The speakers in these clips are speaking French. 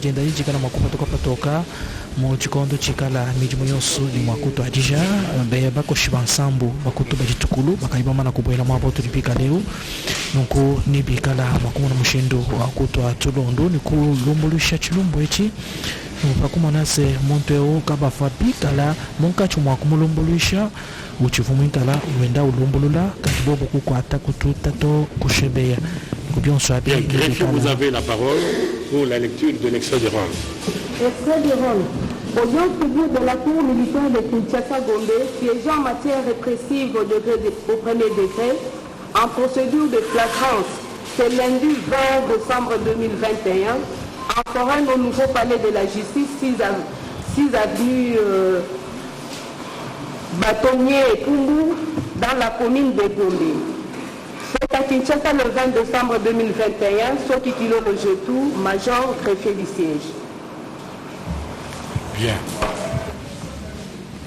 Agenda hii jikana makupa toka mu chikondo chikala mijimu yonso ni mwakuto ajija beye bako shibansambu bakuto bajitukulu bakaiba na kuboela mwabo tulipika leo nuko nibikala makuma na mushindo wakuto atulondo niku lumbulisha chilumbu echi nupakuma nase monteo kaba fabikala monka chumwa kumulumbuluisha uchivumikala uenda ulumbulula katibobo kukwata kututato kushebeya Bien, greffier, vous avez la parole pour la lecture de l'extrait de rôle. Extrait de rôle. Audience publique de la Cour militaire de Kinshasa-Gombe, siégeant en matière répressive au premier degré, en procédure de flagrance, ce lundi 20 décembre 2021, en foraine au nouveau palais de la justice, 6 avenue Bâtonnier et Pumbu, dans la commune de Gombe. C'est à Kinshasa le 20 décembre 2021, Soki Kilo Rejetou, major greffier du siège. Bien.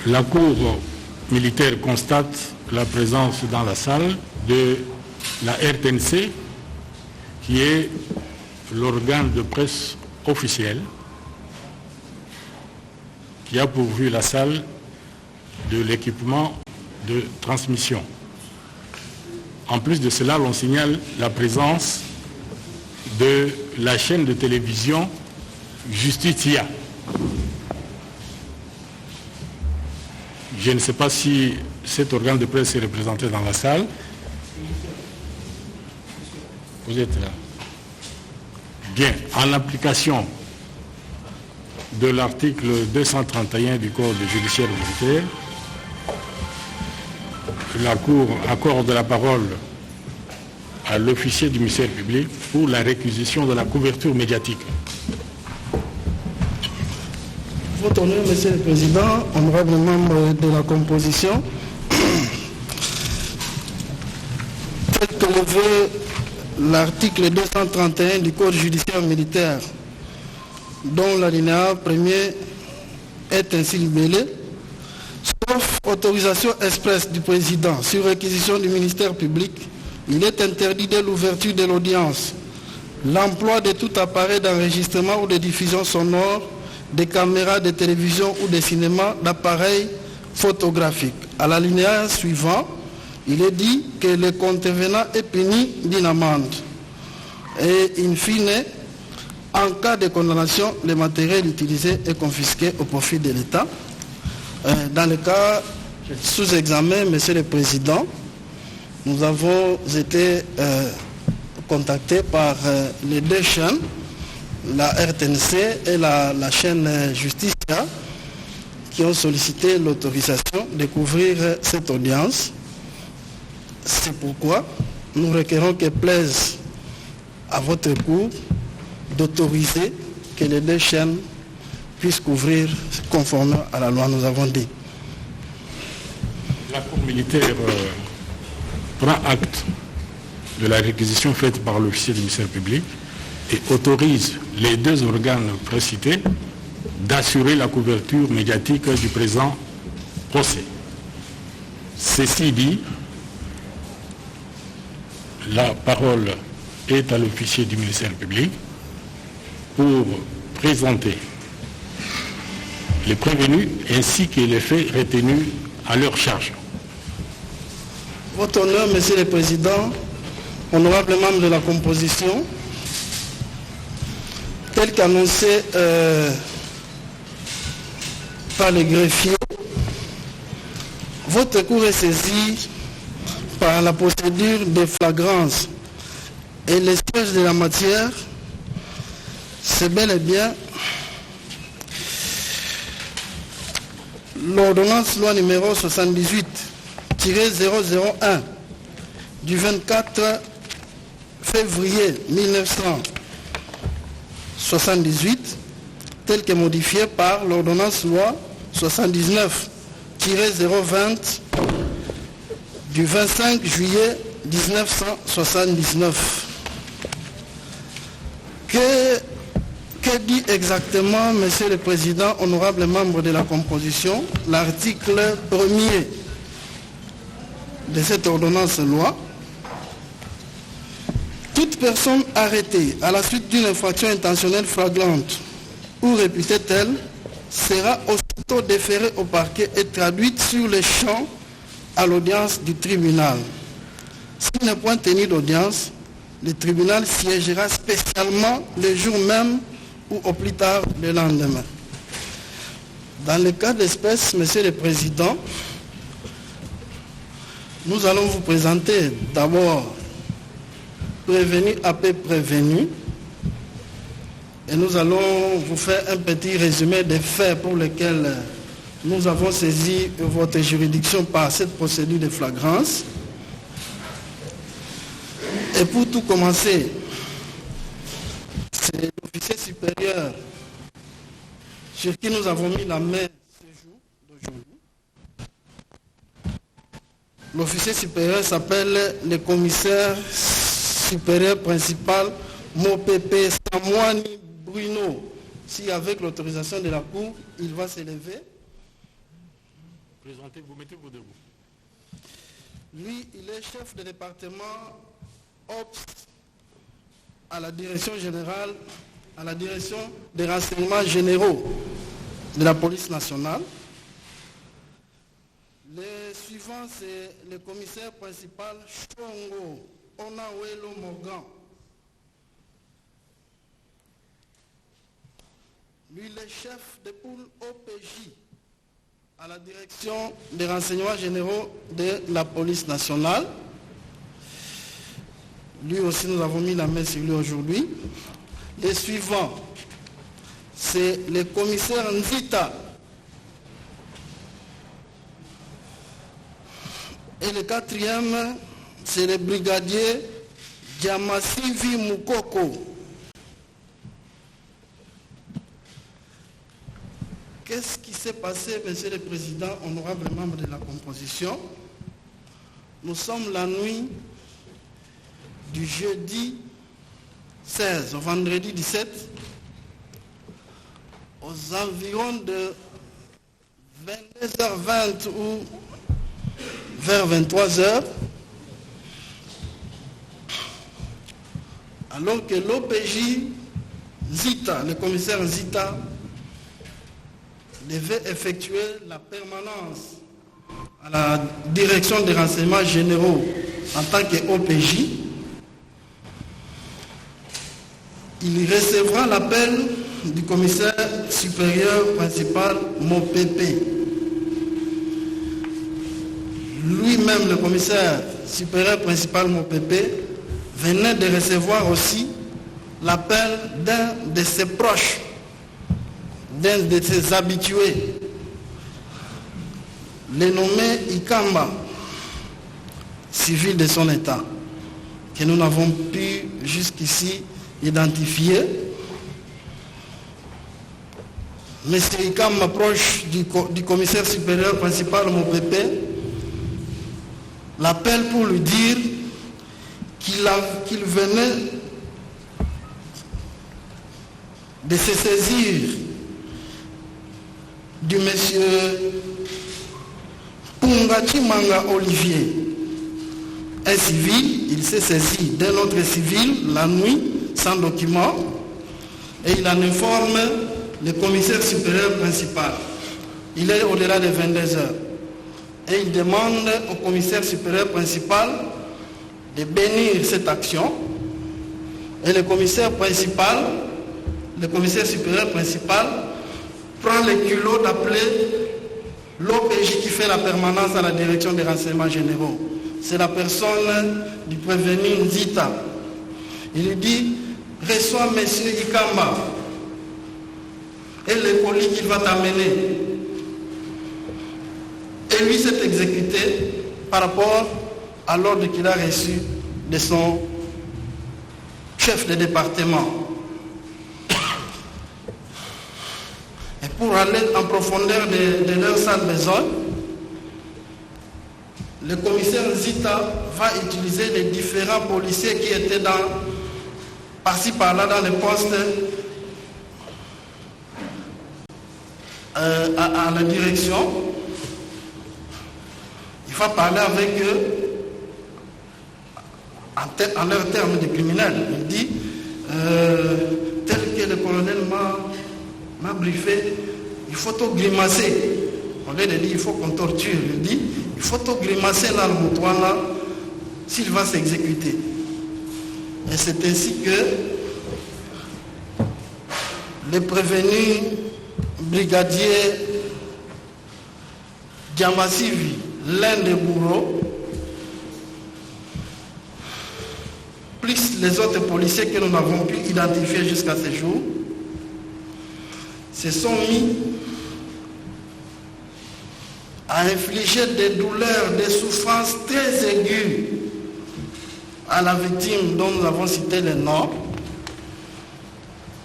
La Cour militaire constate la présence dans la salle de la RTNC, qui est l'organe de presse officiel qui a pourvu la salle de l'équipement de transmission. En plus de cela, l'on signale la présence de la chaîne de télévision Justitia. Je ne sais pas si cet organe de presse est représenté dans la salle. Vous êtes là. Bien, en application de l'article 231 du Code judiciaire militaire, la Cour accorde la parole à l'officier du ministère public pour la réquisition de la couverture médiatique. Votre honneur, Monsieur le Président, honorable membre de la composition, tel que le veut l'article 231 du Code judiciaire militaire, dont l'alinéa premier est ainsi libellé, sauf autorisation expresse du président sur réquisition du ministère public, il est interdit dès l'ouverture de l'audience l'emploi de tout appareil d'enregistrement ou de diffusion sonore, des caméras de télévision ou de cinéma, d'appareils photographiques. À l'alinéa suivant, il est dit que le contrevenant est puni d'une amende. Et in fine, en cas de condamnation, le matériel utilisé est confisqué au profit de l'État. Dans le cas sous examen, Monsieur le Président, nous avons été contactés par les deux chaînes, la RTNC et la chaîne Justicia, qui ont sollicité l'autorisation de couvrir cette audience. C'est pourquoi nous requérons que plaise à votre Cour d'autoriser que les deux chaînes puissent couvrir conformément à la loi, nous avons dit. La Cour militaire prend acte de la réquisition faite par l'officier du ministère public et autorise les deux organes précités d'assurer la couverture médiatique du présent procès. Ceci dit, la parole est à l'officier du ministère public pour présenter les prévenus ainsi que les faits retenus à leur charge. Votre honneur, Monsieur le Président, honorable membre de la composition, tel qu'annoncé par le greffier, votre cour est saisie par la procédure de flagrance et les sièges de la matière, c'est bel et bien l'ordonnance loi numéro 78-001 du 24 février 1978, telle que modifiée par l'ordonnance loi 79-020 du 25 juillet 1979. Que dit exactement, Monsieur le Président, honorable membre de la composition, l'article 1er de cette ordonnance loi? Toute personne arrêtée à la suite d'une infraction intentionnelle flagrante ou réputée telle, sera aussitôt déférée au parquet et traduite sur les champs à l'audience du tribunal. S'il n'est point tenu d'audience, le tribunal siégera spécialement le jour même ou au plus tard le lendemain. Dans le cas d'espèce, Monsieur le Président, nous allons vous présenter d'abord prévenu après prévenu et nous allons vous faire un petit résumé des faits pour lesquels nous avons saisi votre juridiction par cette procédure de flagrance. Et pour tout commencer, c'est l'officier supérieur sur qui nous avons mis la main ce jour d'aujourd'hui. L'officier supérieur s'appelle le commissaire supérieur principal Mopepe Samouani Bruno. Si avec l'autorisation de la Cour, il va s'élever. Présentez-vous, mettez-vous debout. Lui, il est chef de département OPS à la direction générale, à la direction des renseignements généraux de la police nationale. Le suivant, c'est le commissaire principal Chongo Onawelo Morgan. Lui, le chef de poule OPJ à la direction des renseignements généraux de la police nationale. Lui aussi, nous avons mis la main sur lui aujourd'hui. Le suivant, c'est le commissaire Nzita. Et le quatrième, c'est le brigadier Diamasivi Mukoko. Qu'est-ce qui s'est passé, Monsieur le Président, honorable membre de la composition? Nous sommes la nuit du jeudi 16 au vendredi 17, aux environs de 22h20 ou vers 23h, alors que l'OPJ Zita, le commissaire Zita, devait effectuer la permanence à la direction des renseignements généraux en tant qu'OPJ. Il recevra l'appel du commissaire supérieur principal Mopepe. Lui-même, le commissaire supérieur principal Mopepe, venait de recevoir aussi l'appel d'un de ses proches, d'un de ses habitués, le nommé Ikamba, civil de son état, que nous n'avons pu jusqu'ici identifier. M. Ikamba, proche du commissaire supérieur principal Mopepe, l'appelle pour lui dire qu'il venait de se saisir du monsieur Pungati Manga Olivier, un civil. Il s'est saisi d'un autre civil la nuit sans document et il en informe le commissaire supérieur principal. Il est au-delà de 22 heures et il demande au commissaire supérieur principal de bénir cette action et le commissaire supérieur principal prend le culot d'appeler l'OPJ qui fait la permanence à la direction des renseignements généraux. C'est la personne du prévenu Nzita. Il lui dit, reçois M. Ikamba et le colis qu'il va t'amener. Et lui s'est exécuté par rapport à l'ordre qu'il a reçu de son chef de département. Et pour aller en profondeur de leur sale besogne, le commissaire Zita va utiliser les différents policiers qui étaient par-ci par-là dans les postes à la direction. Il va parler avec eux en leurs termes de criminels. Il dit, tel que le colonel a briefé, il faut tout grimacer. Au lieu de dire il faut qu'on torture, il dit il faut tout grimacer dans le Moutouana s'il va s'exécuter. Et c'est ainsi que le prévenu brigadier Diamasivi, l'un des bourreaux, plus les autres policiers que nous n'avons pu identifier jusqu'à ce jour, se sont mis à infliger des douleurs, des souffrances très aiguës à la victime dont nous avons cité le nom.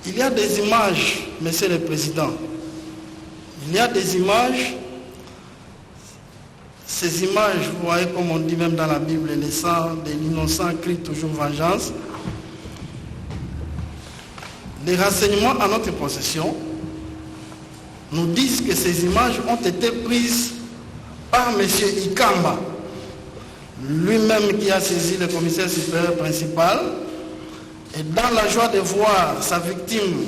Il y a des images, Monsieur le Président. Il y a des images. Ces images, vous voyez comme on dit même dans la Bible, le sang de l'innocent crie toujours vengeance. Les renseignements à notre possession nous disent que ces images ont été prises par M. Ikamba, lui-même qui a saisi le commissaire supérieur principal, et dans la joie de voir sa victime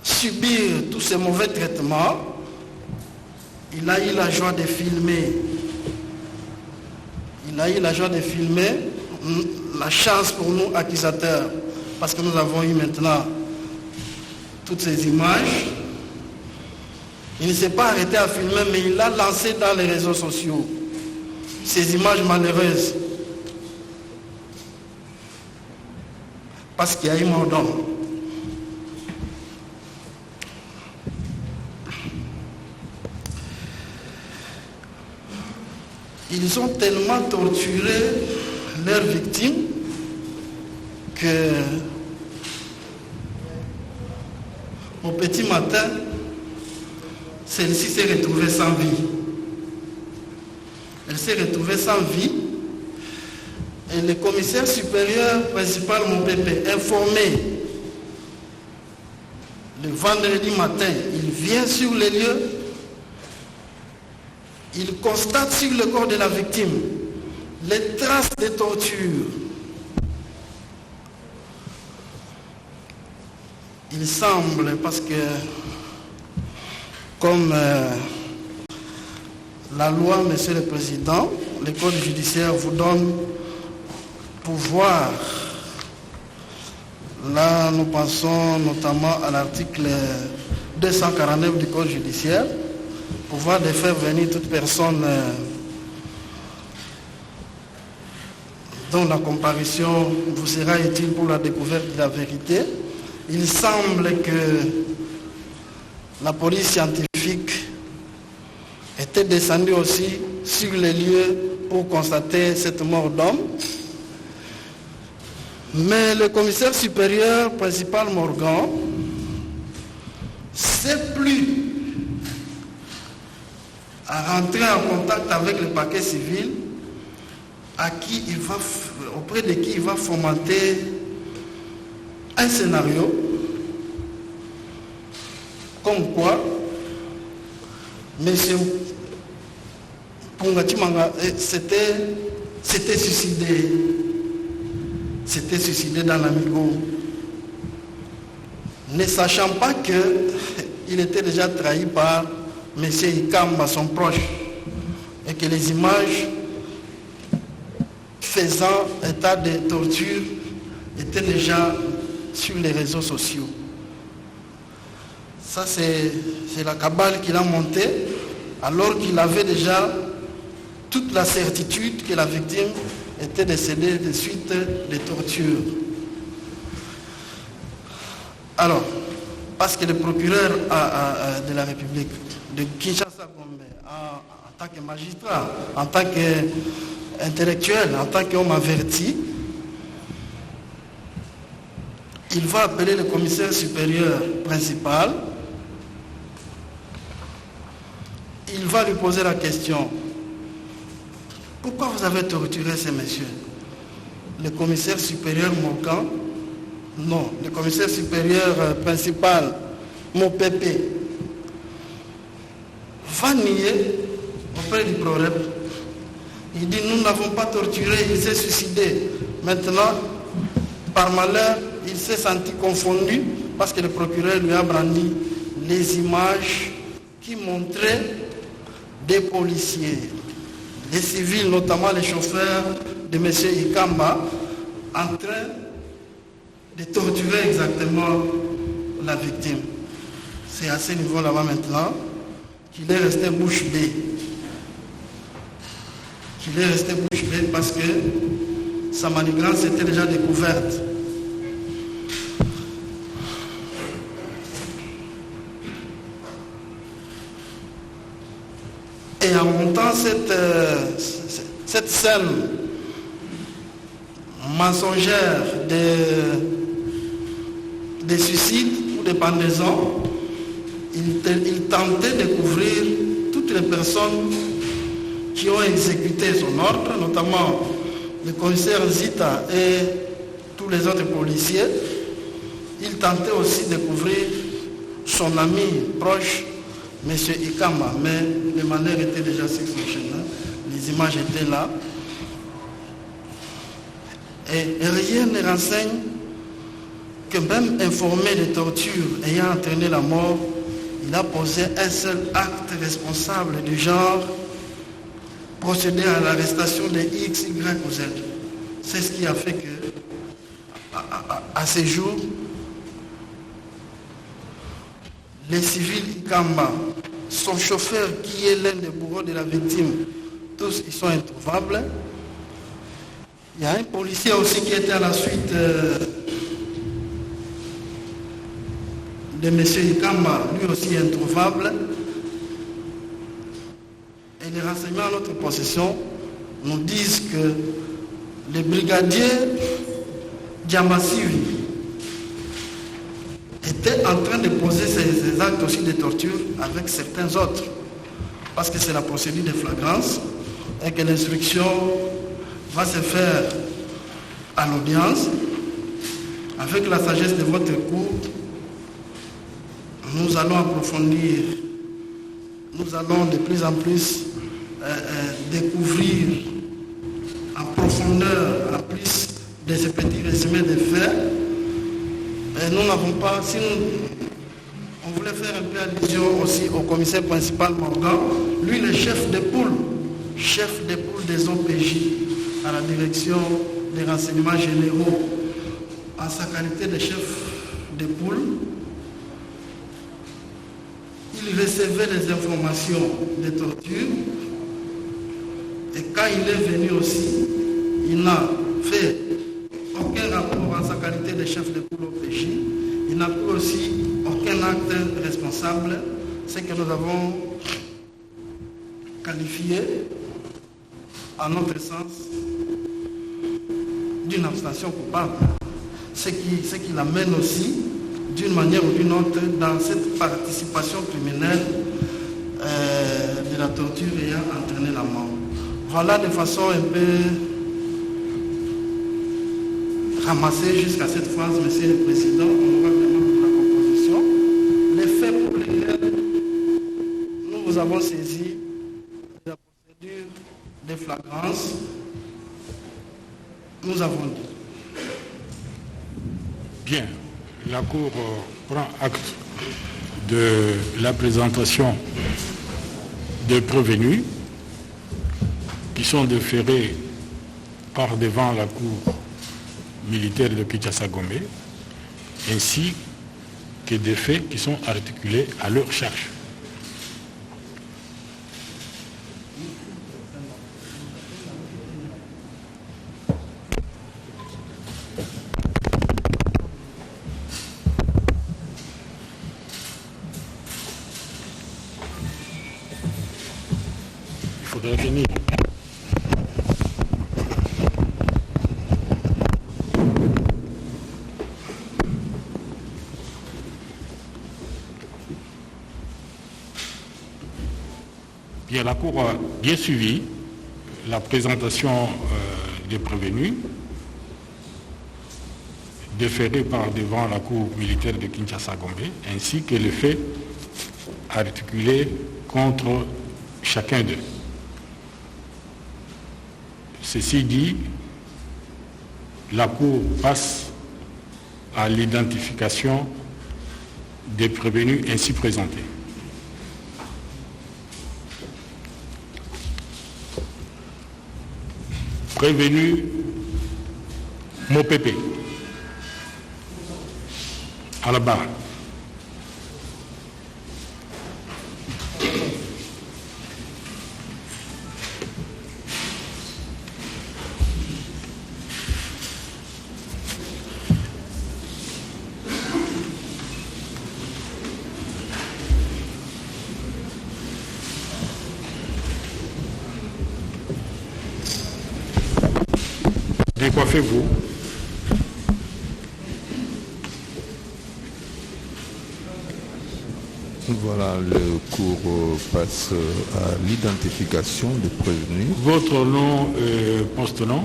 subir tous ces mauvais traitements, il a eu la joie de filmer. Il a eu la joie de filmer, la chance pour nous accusateurs, parce que nous avons eu maintenant toutes ces images. Il ne s'est pas arrêté à filmer, mais il l'a lancé dans les réseaux sociaux. Ces images malheureuses. Parce qu'il y a eu mort d'homme. Ils ont tellement torturé leurs victimes que au petit matin, celle-ci s'est retrouvée sans vie. Elle s'est retrouvée sans vie et le commissaire supérieur principal Mopepe, informé le vendredi matin, il vient sur les lieux. Il constate sur le corps de la victime les traces de torture. Il semble, parce que comme la loi, Monsieur le Président, le Code judiciaire vous donne pouvoir. Là, nous pensons notamment à l'article 249 du Code judiciaire, pouvoir de faire venir toute personne dont la comparution vous sera utile pour la découverte de la vérité. Il semble que la police scientifique était descendue aussi sur les lieux pour constater cette mort d'homme. Mais le commissaire supérieur principal Morgan sait plus à rentrer en contact avec le parquet civil auprès de qui il va fomenter un scénario comme quoi M. Pungatimanga s'était suicidé. S'était suicidé dans l'Amigo, ne sachant pas qu'il était déjà trahi par M. Ikamba, son proche, et que les images faisant état de torture étaient déjà sur les réseaux sociaux. Ça, c'est la cabale qu'il a montée, alors qu'il avait déjà toute la certitude que la victime était décédée de suite des tortures. Alors, parce que le procureur de la République de Kinshasa, en tant que magistrat, en tant qu'intellectuel, en tant qu'homme averti, il va appeler le commissaire supérieur principal. Il va lui poser la question: pourquoi vous avez torturé ces messieurs? Le commissaire supérieur Mokan, non, le commissaire supérieur principal Mopepe va nier auprès du PROREP. Il dit: nous n'avons pas torturé, il s'est suicidé. Maintenant, par malheur, il s'est senti confondu parce que le procureur lui a brandi les images qui montraient des policiers, des civils, notamment les chauffeurs de M. Ikamba, en train de torturer exactement la victime. C'est à ce niveau-là maintenant qu'il est resté bouche bée. Parce que sa manigance était déjà découverte. Et en montant cette scène mensongère des suicides ou des pendaisons, il tentait de couvrir toutes les personnes qui ont exécuté son ordre, notamment le commissaire Zita et tous les autres policiers. Il tentait aussi de couvrir son ami proche, M. Ikamba, mais les manières étaient déjà sur son chemin, les images étaient là. Et rien ne renseigne que même informé de tortures ayant entraîné la mort, il a posé un seul acte responsable du genre, procéder à l'arrestation de X, Y ou Z. C'est ce qui a fait que, à ces jours, les civils Ikamba, son chauffeur qui est l'un des bourreaux de la victime, tous ils sont introuvables. Il y a un policier aussi qui était à la suite de M. Ikamba, lui aussi introuvable. Et les renseignements à notre possession nous disent que le brigadier Diamasiwi était en train de poser ses actes aussi de torture avec certains autres, parce que c'est la procédure de flagrance et que l'instruction va se faire à l'audience. Avec la sagesse de votre cour, nous allons approfondir, nous allons de plus en plus découvrir en profondeur, en plus de ce petit résumé de faits. Et nous n'avons pas, si on voulait faire un peu allusion aussi au commissaire principal Morgan, lui le chef de poule des OPJ à la direction des renseignements généraux, en sa qualité de chef de poule, il recevait des informations de torture. Et quand il est venu aussi, il n'a fait aucun rapport en sa qualité de chef de poule au PJ. Il n'a pris aussi aucun acte responsable, ce que nous avons qualifié, à notre sens, d'une abstention coupable. Ce qui l'amène aussi, d'une manière ou d'une autre, dans cette participation criminelle de la torture ayant entraîné la mort. Voilà de façon un peu ramassée jusqu'à cette phase, Monsieur le Président, on aura vraiment la composition. Les faits pour lesquels nous vous avons saisi la procédure de flagrance, nous avons dit. Bien, la Cour prend acte de la présentation des prévenus qui sont déférés par devant la Cour militaire de Kinshasa-Gombe, ainsi que des faits qui sont articulés à leur charge. Il faudrait venir. Bien, la Cour a bien suivi la présentation des prévenus déférés par devant la Cour militaire de Kinshasa-Gombe, ainsi que les faits articulés contre chacun d'eux. Ceci dit, la Cour passe à l'identification des prévenus ainsi présentés. Prévenu Mopepe, à la barre. Décoiffez-vous. Voilà, le cours passe à l'identification du prévenu. Votre nom, poste-nom.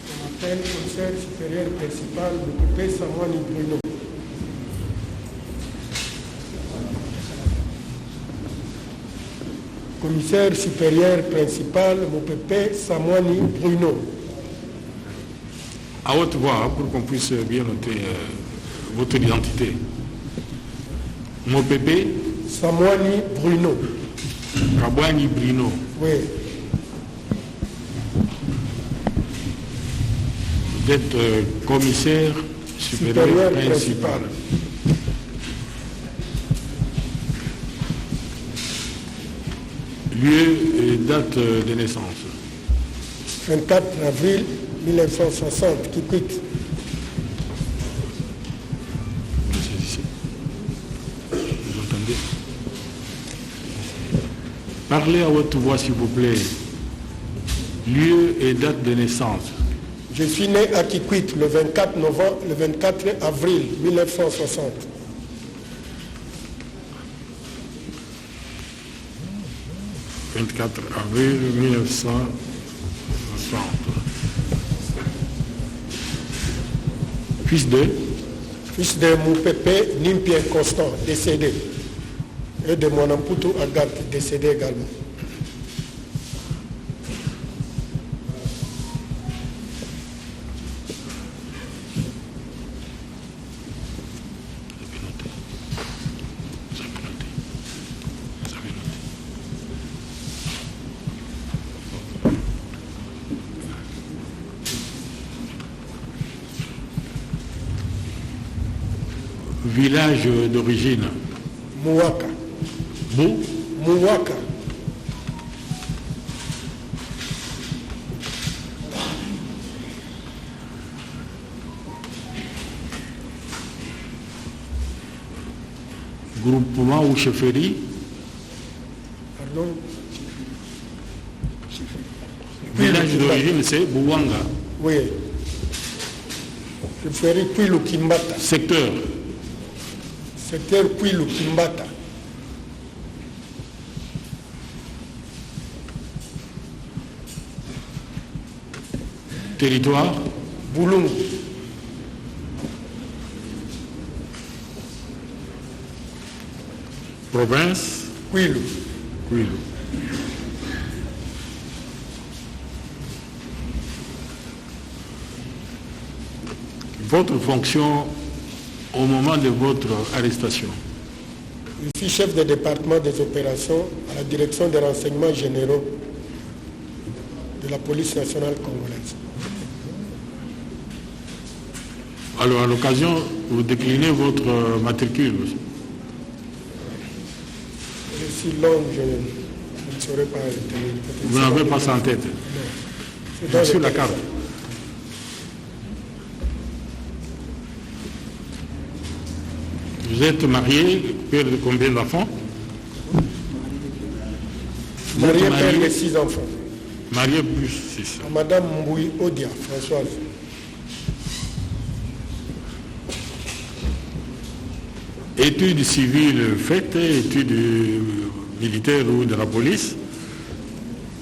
Je m'appelle commissaire supérieur principal Mopepe Samwani Bruno. Commissaire supérieur principal Mopepe Samwani Bruno. À haute voix, pour qu'on puisse bien noter votre identité. Mopepe Samwani Bruno. Kabwani Bruno. Oui. Vous êtes commissaire supérieur principal. Lieu et date de naissance. 24 avril 1960, Kikwit. Vous entendez? Parlez à haute voix, s'il vous plaît. Lieu et date de naissance. Je suis né à Kikwit le 24 avril 1960. « 24 avril 1960. Fils de Mopepe Nimpien Constant, décédé. Et de Monamputu Agathe, décédé également. Village d'origine. Mouaka. Mouaka. Groupement ou chefferie. Pardon. Village d'origine, c'est Bouwanga. Oui. Chefferie Kwilu Kimbata. Secteur. Secteur Kwilu Kimbata. Territoire. Boulungu. Province. Kwilu. Votre fonction au moment de votre arrestation. Je suis chef de département des opérations à la direction des renseignements généraux de la police nationale congolaise. Alors à l'occasion, vous déclinez votre matricule. Je suis longue, je ne saurais pas retenir. Vous n'avez pas ça en tête. Non. Sur la carte. Vous êtes marié, père de combien d'enfants? Marié, père de 6 enfants. Marié plus 6. Madame Mboui Odia, Françoise. Études civiles faites, études militaires ou de la police?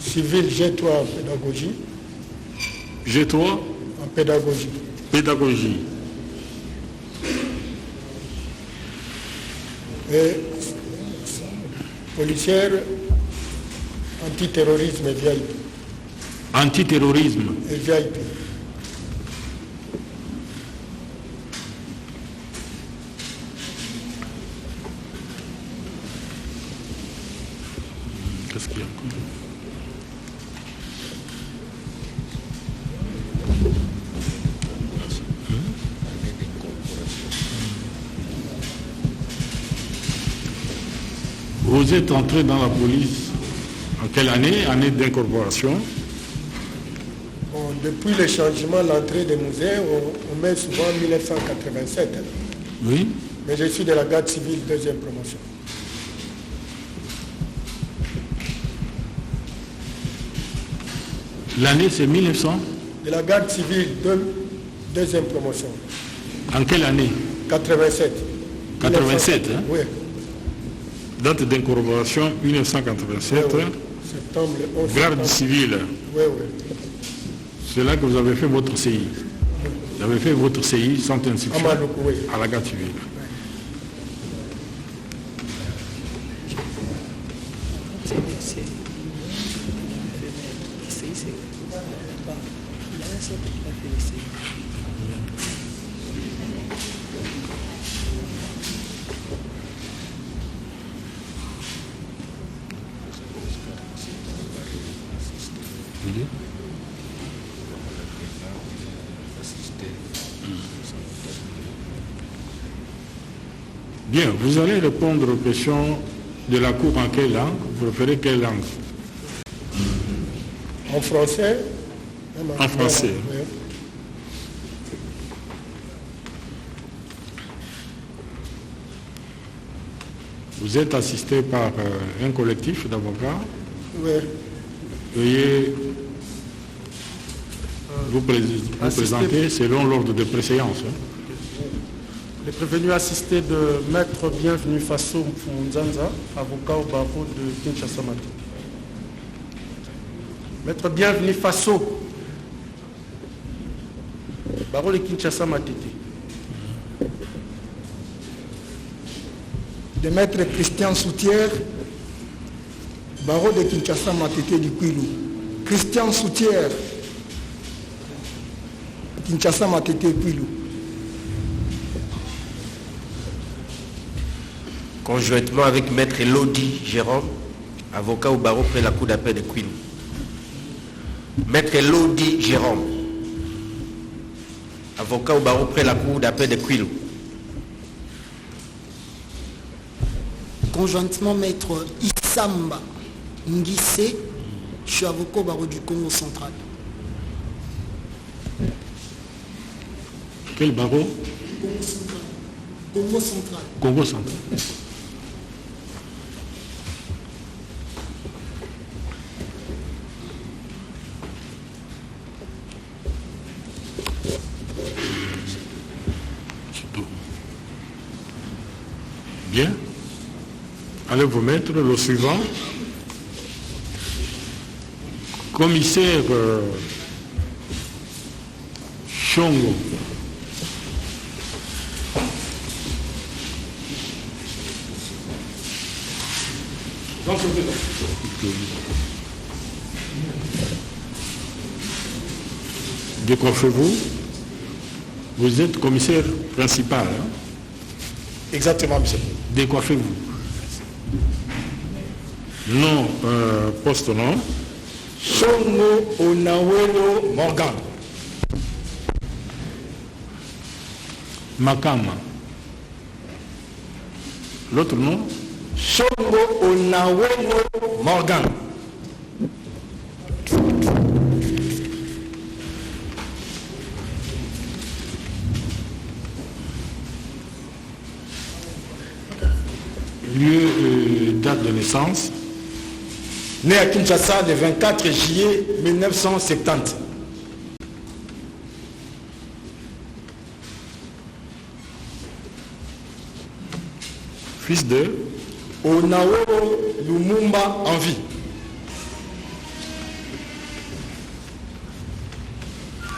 Civil G3 en pédagogie. G3? En pédagogie. Pédagogie. Et policière, antiterrorisme et VIP. Antiterrorisme. Et VIP. Qu'est-ce qu'il y a encore? Vous êtes entré dans la police en quelle année? Année d'incorporation? Bon, depuis le changement, l'entrée des musées, on met souvent 1987. Oui. Mais je suis de la garde civile, deuxième promotion. L'année c'est 1900? De la garde civile, deuxième promotion. En quelle année? 87. 87, hein? Oui. Date d'incorporation 1987. Oui, oui. Septembre, 11 Garde septembre. civile. Oui, oui. C'est là que vous avez fait votre CI. Vous avez fait votre CI sans inscription Amadoukou, oui. à la garde civile. Bien, vous allez répondre aux questions de la Cour en quelle langue? Vous préférez quelle langue? En français. En français. Oui. Vous êtes assisté par un collectif d'avocats. Oui. Veuillez vous présenter selon l'ordre de préséance. Le prévenu assisté de Maître Bienvenu Faso Mfunzanza, avocat au barreau de Kinshasa Matete. Maître Bienvenu Faso, barreau de Kinshasa Matete. De Maître Christian Soutière, barreau de Kinshasa Matete du Kwilu. Christian Soutière, Kinshasa Matete Kwilu. Conjointement avec Maître Elodie Jérôme, avocat au barreau près la cour d'appel de Kwilu. Maître Elodie Jérôme, avocat au barreau près la cour d'appel de Kwilu. Conjointement Maître Issamba Ngissé, je suis avocat au barreau du Congo central. Quel barreau? Congo central. Congo central. Congo central. Bien. Allez vous mettre le suivant. Commissaire Chongo. Décoiffez-vous. Vous êtes commissaire principal. Hein? Exactement, monsieur. Décoiffez-vous. Nom, poste nom. Songo Onawelo Morgan. Makama. L'autre nom? Songo Onawelo Morgan. Lieu, date de naissance. Né à Kinshasa le 24 juillet 1970. Fils de Onawelo Lumumba en vie.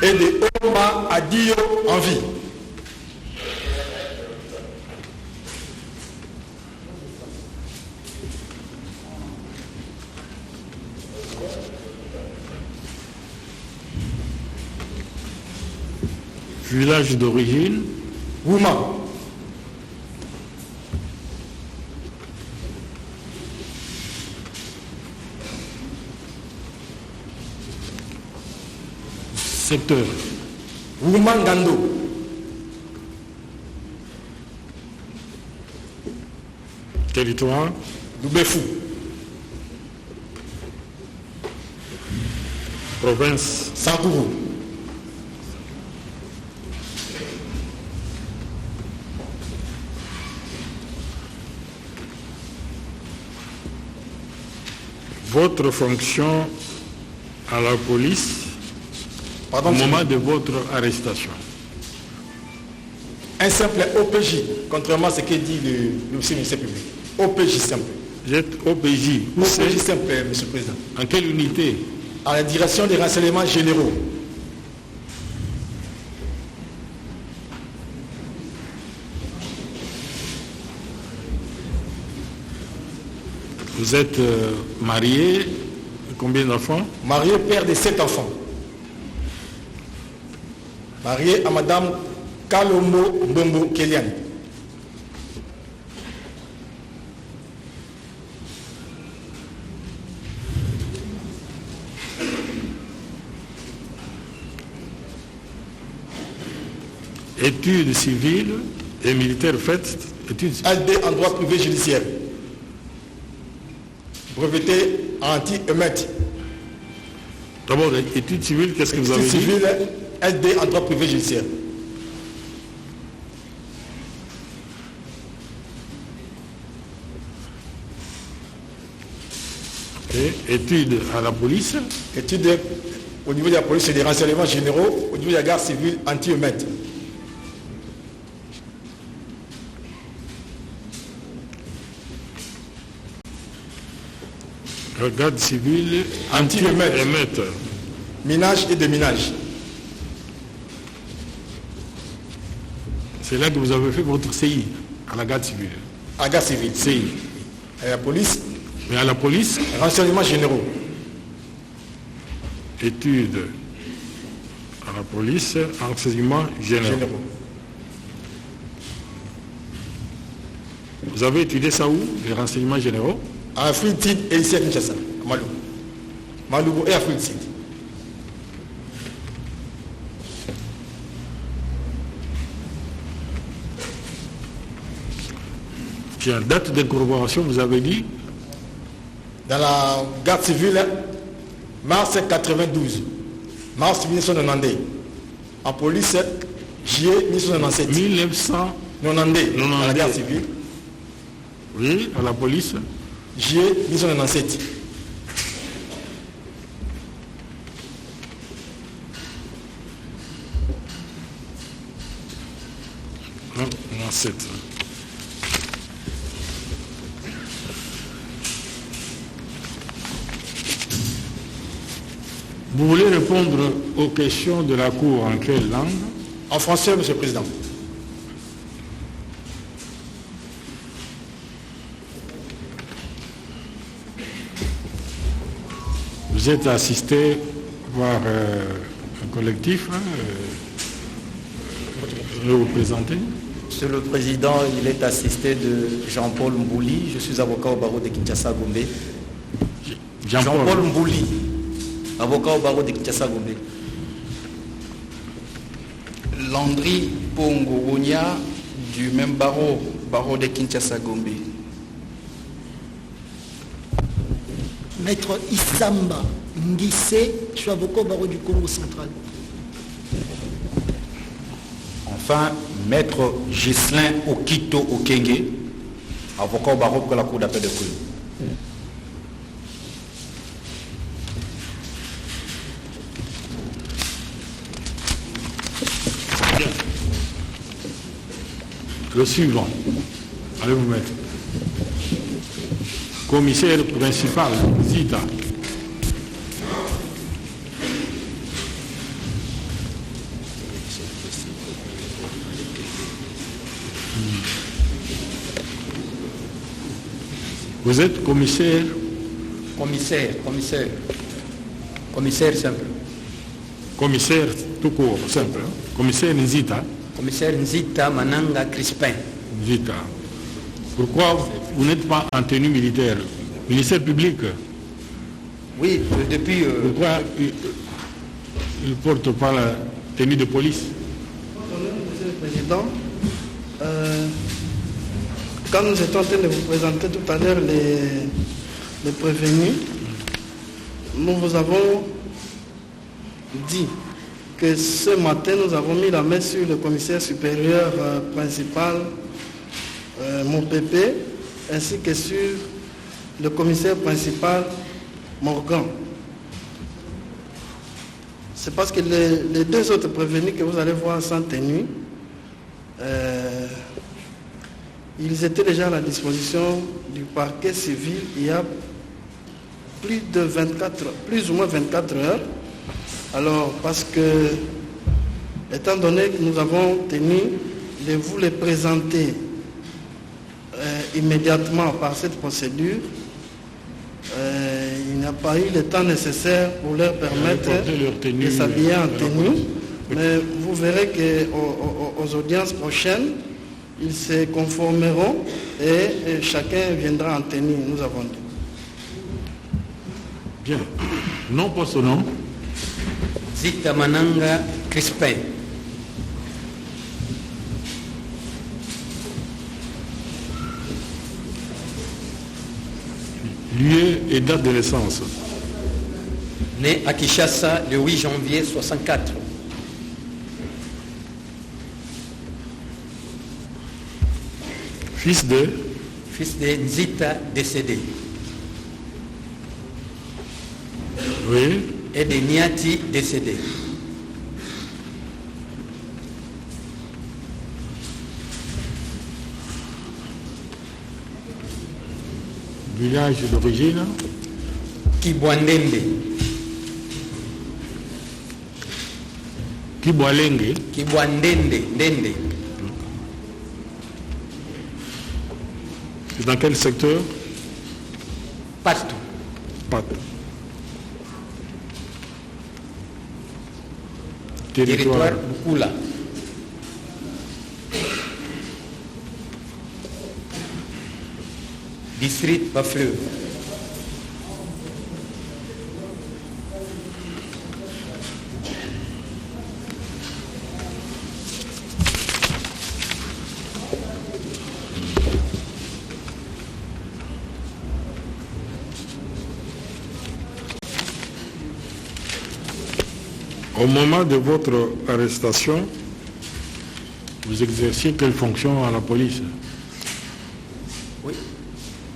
Et de Omba Adio en vie. village d'origine. Wouma. Secteur. Wumangando. Territoire. Lubefu. Province. Sankourou. Votre fonction à la police au moment de votre arrestation. Un simple OPJ, contrairement à ce que dit le ministère public. OPJ simple. Vous êtes OPJ. OPJ simple, Monsieur le Président. En quelle unité? À la direction des renseignements généraux. Vous êtes marié, combien d'enfants? Marié, père de 7 enfants. Marié à Madame Kalombo Mbombo Kélian. Études civiles et militaires faites. Études... LD en droit privé judiciaire. Breveté anti-émeute. D'abord, études civiles, qu'est-ce que vous avez dit? Études civiles, LD en droit privé judiciaire. Et études à la police. Études au niveau de la police et des renseignements généraux, au niveau de la garde civile anti-émeute. Garde civile anti-émeute. Minage et déminage. C'est là que vous avez fait votre CI, à la garde civile. À la garde civile. CI. À la police. Mais à la police. Renseignements généraux. Études à la police, renseignements généraux. Vous avez étudié ça où, les renseignements généraux? À Afrique et ici à Kinshasa, à Malou. Malou et Afrique Sud. Puis, date de corroboration, vous avez dit? Dans la garde civile, mars 92, mars 1990. En police, juillet 1997. 1990. Dans la garde civile. Oui, à la police. Juillet 1997. Non, 97. Vous voulez répondre aux questions de la Cour en quelle langue? En français, Monsieur le Président. Vous êtes assisté par un collectif, vous présentez? Monsieur le Président, il est assisté de Jean-Paul Mbouli. Je suis avocat au barreau de Kinshasa-Gombe. Jean-Paul Mbouli, avocat au barreau de Kinshasa-Gombe. Landry Pongo-Wonia, du même barreau de Kinshasa-Gombe. Maître Issamba Ngissé, je suis avocat au barreau du Congo central. Enfin, Maître Ghislain Okito Okenge, avocat au barreau pour la Cour d'appel de Kouilou. Le suivant, allez vous mettre. Commissaire principal, Zita. Vous êtes commissaire? Commissaire simple. Commissaire tout court, simple. Commissaire Nzita. Commissaire Nzita Mananga Crispin. Nzita. Pourquoi vous n'êtes pas en tenue militaire? Ministère public? Oui, depuis... Pourquoi Il ne porte pas la tenue de police. Monsieur le Président, quand nous étions en train de vous présenter tout à l'heure les prévenus, nous vous avons dit que ce matin, nous avons mis la main sur le commissaire supérieur principal, mon PP, ainsi que sur le commissaire principal, Morgan. C'est parce que les deux autres prévenus que vous allez voir sans tenue, ils étaient déjà à la disposition du parquet civil il y a plus ou moins 24 heures. Alors, parce que, étant donné que nous avons tenu de vous les présenter immédiatement par cette procédure, il n'y a pas eu le temps nécessaire pour leur permettre de s'habiller en tenue. Mais vous verrez qu'aux audiences prochaines, ils se conformeront et chacun viendra en tenue, nous avons dit. Bien. Non pas son nom. Zita Mananga Crispin. Lieu et date de naissance. Né à Kinshasa le 8 janvier 64. Fils de Nzita décédé. Oui. Et de Niati décédé. Village d'origine. Kibwandende. Kibwalenge. Kibwandende. Ndende. C'est dans quel secteur? Partout. Partout. Territoire Bukula. District Bafleur. Au moment de votre arrestation, vous exerciez quelle fonction à la police? Oui,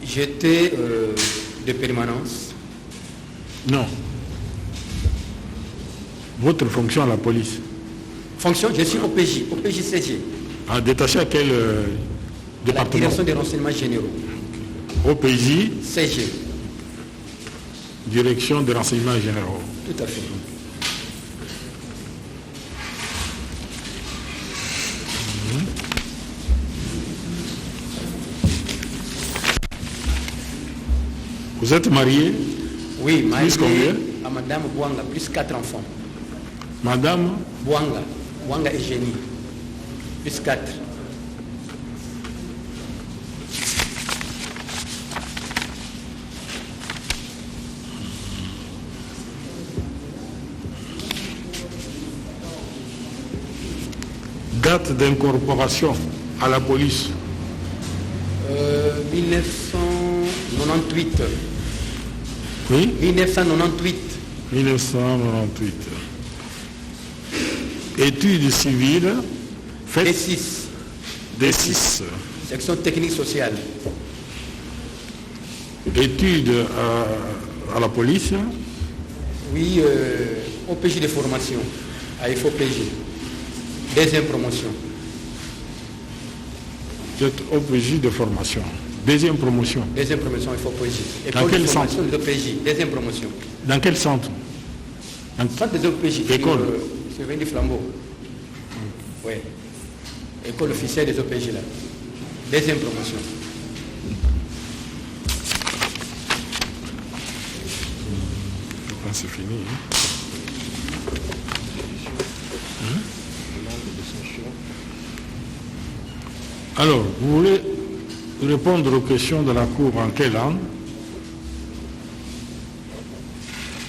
j'étais de permanence. Non. Votre fonction à la police? Fonction, je suis OPJ CG. Ah, détaché à quel département? La direction des renseignements généraux. OPJ CG. Direction des renseignements généraux. Tout à fait. Vous êtes marié? Oui, marié plus combien? À Madame Bouanga, plus 4 enfants. Madame Bouanga et Génie, plus 4. Date d'incorporation à la police? 1998. Oui? 1998. 1998. Études civiles faites? D6. D6. Section technique sociale. Études à la police? Oui, OPJ de formation, à FOPJ. Deuxième promotion. Vous êtes OPJ de formation. Deuxième promotion. Deuxième promotion, FOPJ. Dans quel centre? Des OPJ. Deuxième promotion. Dans quel centre? Centre des OPJ. École. Sur du Flambeau. Oui. École officielle des OPJ là. Deuxième promotion. Je pense que c'est fini. Alors, vous voulez répondre aux questions de la Cour en quelle langue?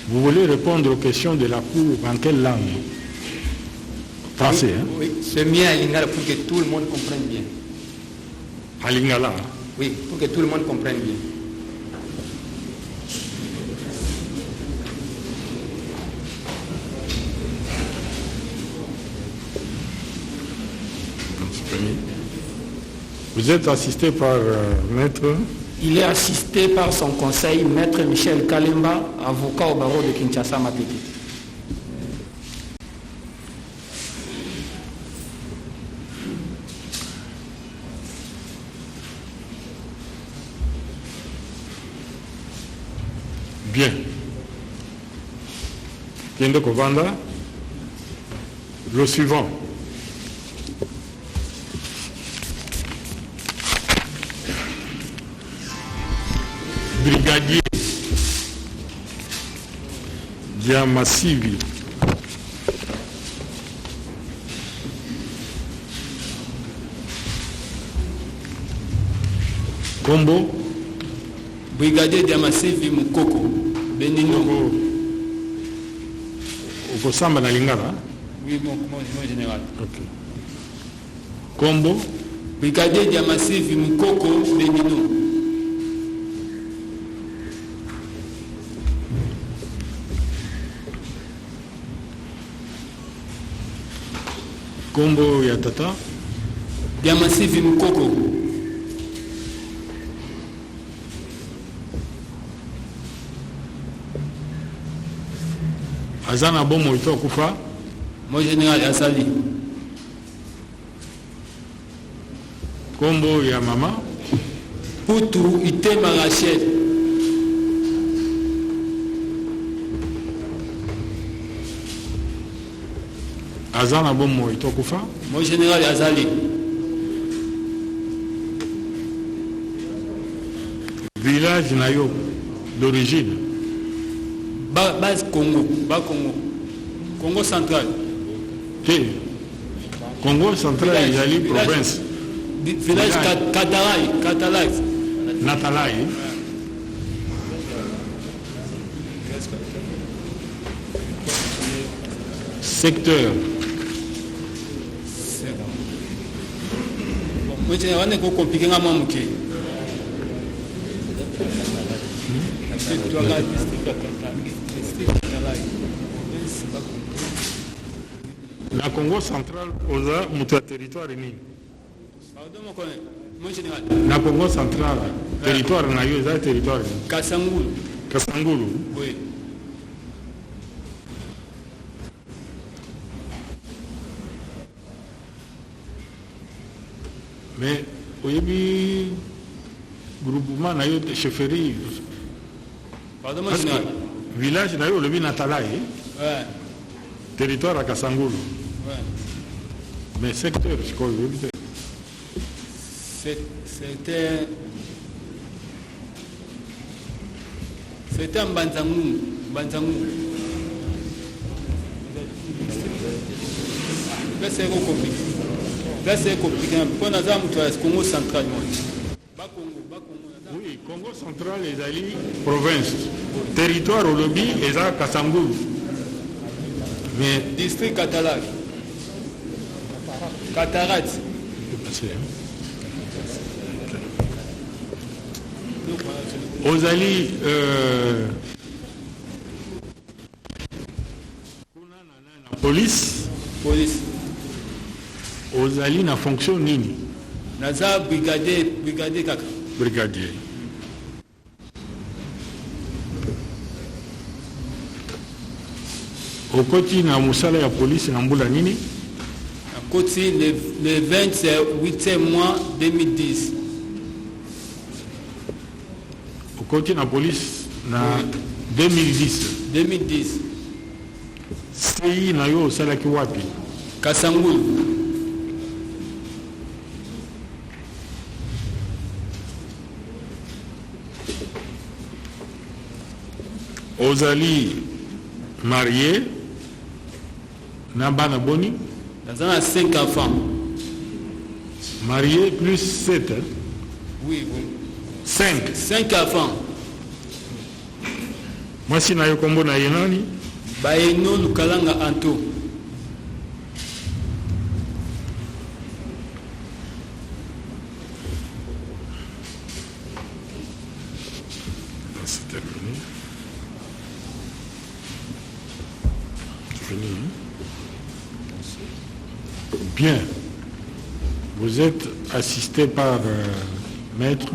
Vous voulez répondre aux questions de la Cour en quelle langue? Français, hein? Oui, c'est mien à Lingala pour que tout le monde comprenne bien. À Lingala? Oui, pour que tout le monde comprenne bien. Vous êtes assisté par maître? Il est assisté par son conseil, maître Michel Kalemba, avocat au barreau de Kinshasa Matete. Bien. Kendo Kovanda. Le suivant. Brigadier Diamasivi. Combo. Brigadier Diamasivi Mukoko. Benino. Okosamba na Lingala? Oui, mon général. Ok. Combo. Brigadier Diamasivi Mukoko. Benino. Combo ya tata? Diamasivi Mukoko. Azana bomo ito kufa? Mon général Azali. Combo ya mama? Poutou Itema Rachel. Azana bomo ito kufa? Mon général Azali. Village nayo d'origine? Base Congo. Congo. Congo central. Congo central et Yali province. Village Katalai. Natalai. Secteur. Moi, je ne vais pas compliquer à mon La Congo centrale oza mutu territoire ni. La Congo centrale territoire na yo za territoire. Kasangulu. Kasangulu. Oui. Mais oyebi groupement na yo de chefferie. Pardon, mon général. Village na yo le Natalai. Ouais. Territoire à Kasangulu. Ouais. Mais secteur, je crois. C'était un Banzangou. Là, c'est compliqué. Là, c'est compliqué. Pour nous, c'est Congo central. Oui, Congo central et Ali, province. Territoire au lobby et à Kasangulu. Mais district Katarak. Katarat. Ozali police. Ozali na fonction nini? Naza brigadier kaka. Brigadier. Okoti na musala ya police na mbula nini? Okoti le 28 mois 2010. Okoti na police na 2010. Sei na yo osala ki wapi? Kasangulu. Ozali marié Nabana Boni. Nous avons 5 enfants. Marié plus 7. Hein? Oui. 5. 5 enfants. Moi, si na yokombo na yenani. Baeno Lukalanga Anto. C'est terminé. C'est fini. Bien. Vous êtes assisté par maître.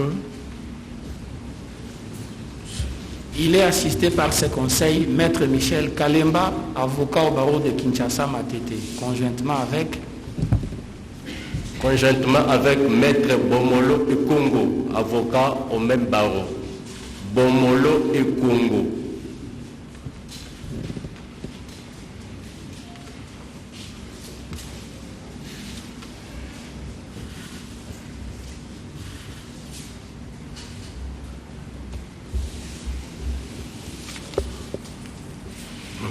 Il est assisté par ses conseils, maître Michel Kalemba, avocat au barreau de Kinshasa Matete, conjointement avec maître Bomolo et Congo, avocat au même barreau. Bomolo et Congo.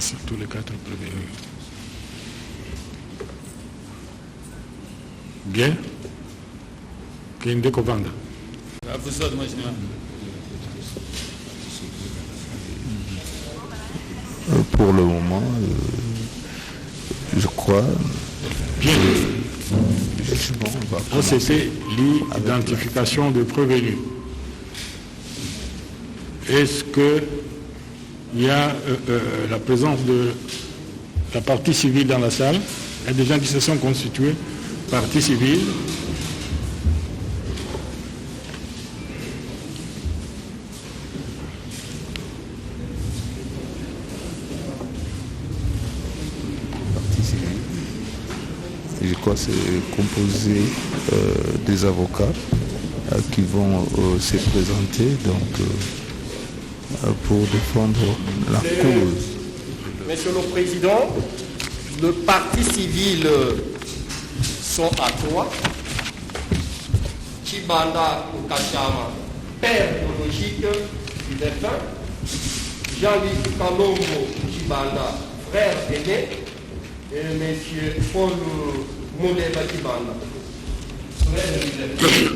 C'est tous les 4 prévenus. Bien. Kende Kovanda. Pour le moment, je crois. Bien. C'était l'identification de prévenus. Est-ce que il y a la présence de la partie civile dans la salle? Il y a des gens qui se sont constitués partie civile. Je crois que c'est composé des avocats qui vont se présenter pour défendre la cause. Monsieur le Président, le parti civil sont à 3. Chibanda Okachama, père biologique du défunt. Jean-Luc Kalombo Chibanda, frère aîné. Et monsieur Paul Mouleba Chibanda, frère du défunt.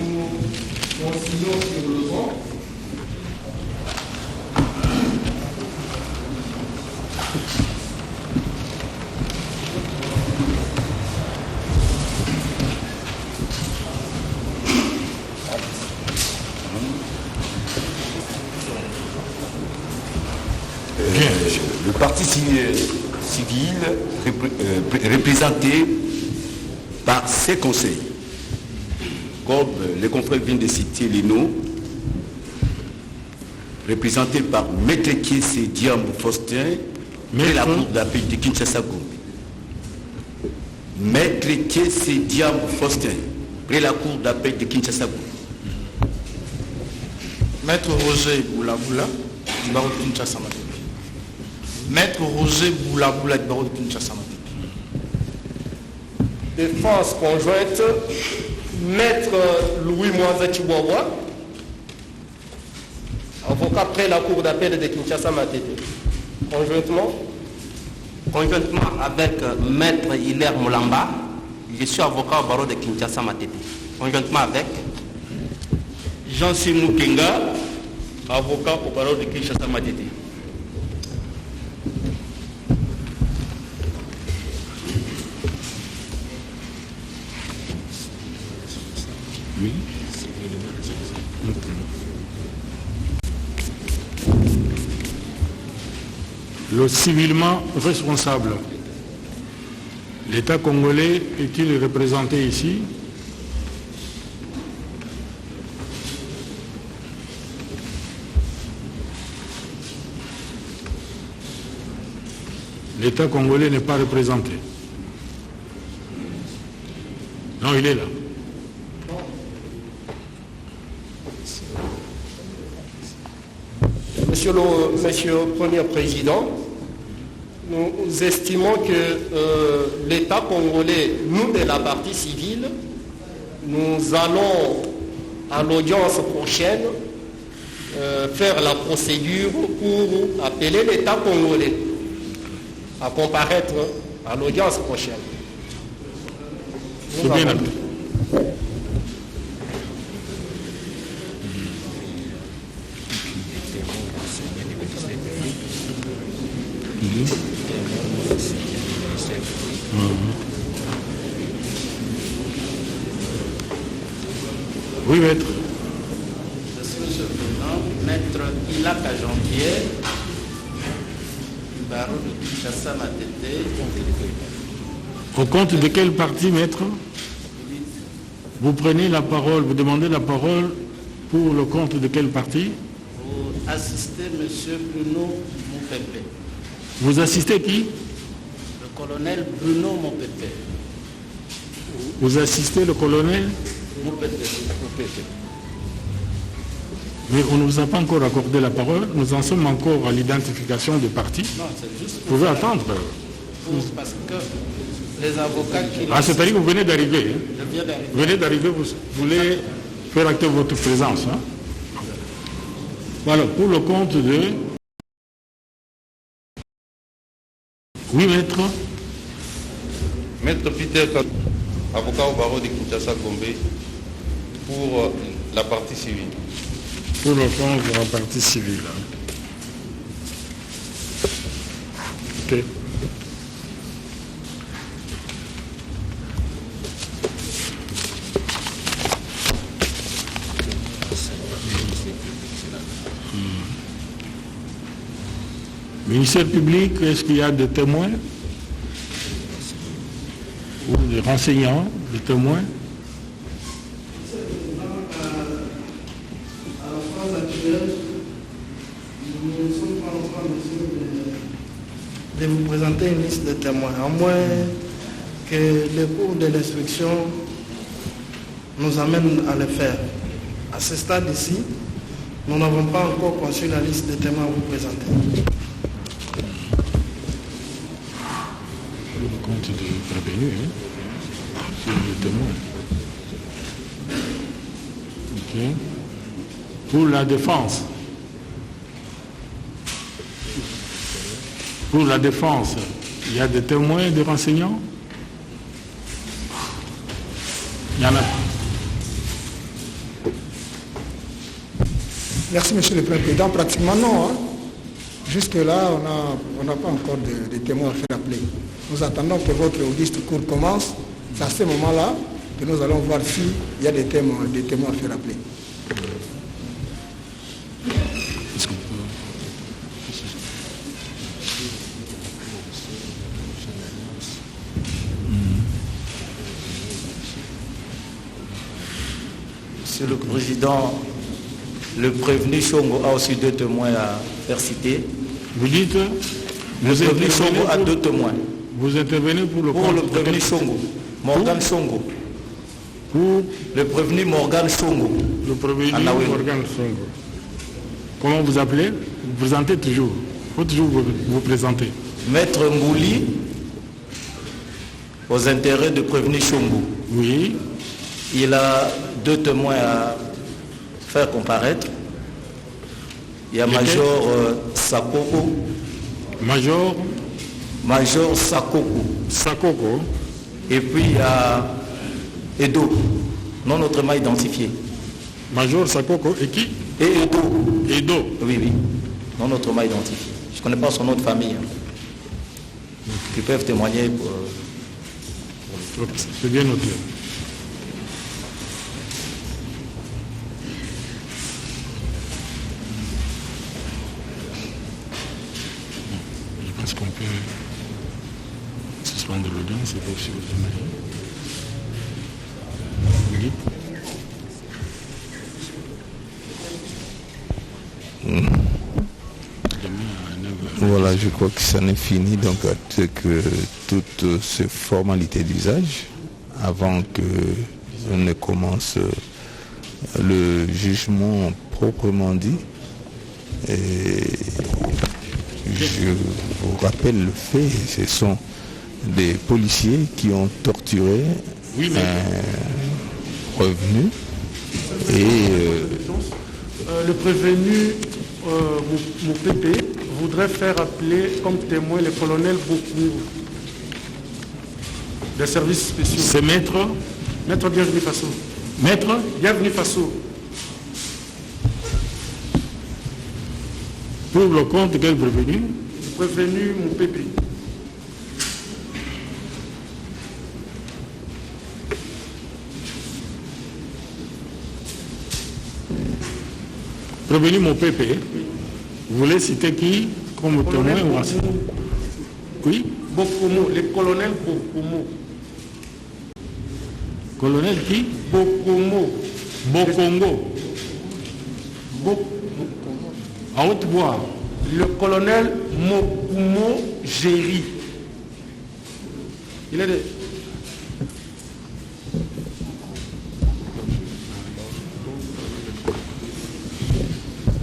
Nous continuons sur le banc. Le parti civil représenté par ses conseils, comme les confrères viennent de citer les noms, représenté par Maître Kiese Diambo Faustin, près la cour d'appel de Kinshasa Gombe. Maître Kiese Diambo Faustin, près la cour d'appel de Kinshasa Gombe. Maître Roger Boulaboula, du barreau de Kinshasa Matete. Maître Roger Boulaboula, du barreau de Kinshasa Matete. Défense conjointe, Maître Louis Mwanza Chihuahua, avocat près la cour d'appel de Kinshasa Matete. Conjointement avec Maître Hilaire Moulamba, je suis avocat au barreau de Kinshasa Matete. Conjointement avec Jean-Simou Kenga, avocat au barreau de Kinshasa Matete. Oui. Le civilement responsable, l'État congolais est-il représenté ici? L'État congolais n'est pas représenté. Non, il est là. Monsieur le Premier Président, nous estimons que l'État congolais, nous de la partie civile, nous allons à l'audience prochaine faire la procédure pour appeler l'État congolais à comparaître à l'audience prochaine. C'est bien appelé. Oui, maître. Je suis monsieur le président, maître Ilaka Jean-Pierre, du barreau de Kinshasa Matete. Au compte de quel parti, maître? Vous prenez la parole, vous demandez la parole pour le compte de quel parti? Vous assistez monsieur Bruno Mopepe. Vous assistez qui? Le colonel Bruno Mopepe. Vous assistez le colonel? Mopepe. Mais on ne vous a pas encore accordé la parole. Nous en sommes encore à l'identification des partis. Non, c'est juste vous pouvez attendre. Parce que les avocats qui... Ah, c'est-à-dire que vous venez d'arriver. Hein? Je viens d'arriver. Vous venez d'arriver, vous voulez faire acte de votre présence. Hein? Voilà, pour le compte de... Oui, maître. Maître Peter, avocat au barreau de Kinshasa Gombe, pour la partie civile. Pour le compte de la partie civile. Hein? Ok. Ministère public, est-ce qu'il y a des témoins ou des renseignants, des témoins? À la phase actuelle, nous ne sommes pas en train de vous présenter une liste de témoins, à moins que le cours de l'instruction nous amène à le faire. À ce stade ici, nous n'avons pas encore conçu la liste de témoins à vous présenter. Le compte de prévenu, hein? Sur le témoin. Ok. Pour la défense. Pour la défense, il y a des témoins et des renseignants? Il y en a. Merci, monsieur le Président. Pratiquement non. Hein. Jusque-là, on n'a pas encore de témoins à faire appeler. Nous attendons que votre audience court commence. C'est à ce moment-là que nous allons voir s'il y a des témoins à faire appeler. Monsieur le Président, le prévenu Chongo a aussi 2 témoins à faire citer. Vous dites? Le prévenu Chongo a 2 témoins. Vous intervenez pour le prévenu Chongo, Morgan Chongo. Pour le prévenu Morgan Chongo. Le prévenu Morgan Chongo. Comment vous appelez? Vous vous présentez toujours. Il faut toujours vous présenter. Maître Mbouli, aux intérêts de prévenu Chongo. Oui. Il a 2 témoins à faire comparaître. Il y a Major Sakoko. Major Sakoko. Sakoko. Et puis il y a Edo, non autrement identifié. Major Sakoko et qui? Et Edo. Edo. Oui, oui, non autrement identifié. Je ne connais pas son nom de famille. Qui peuvent témoigner pour... C'est bien noté. Je pense qu'on peut suspendre l'audience et poursuivre le mariage. Oui. Voilà, je crois que ça n'est fini, donc que toutes ces formalités d'usage, avant que ne commence le jugement proprement dit. Et je vous rappelle le fait, ce sont des policiers qui ont torturé un revenu et le prévenu Mopepe voudrait faire appeler comme témoin le colonel Bokou des services spéciaux. C'est maître? Maître Bienvenu Faso. Maître Bienvenu Faso. Pour le compte de quel prévenu? Le prévenu Mopepe. Prévenu mon PP, vous voulez citer qui comme témoin ou ainsi? Oui. Bokomo, le colonel Bokomo. Colonel qui? Bokomo. Bokongo. À haute voix. Le colonel Mokumo Géry. Il est de...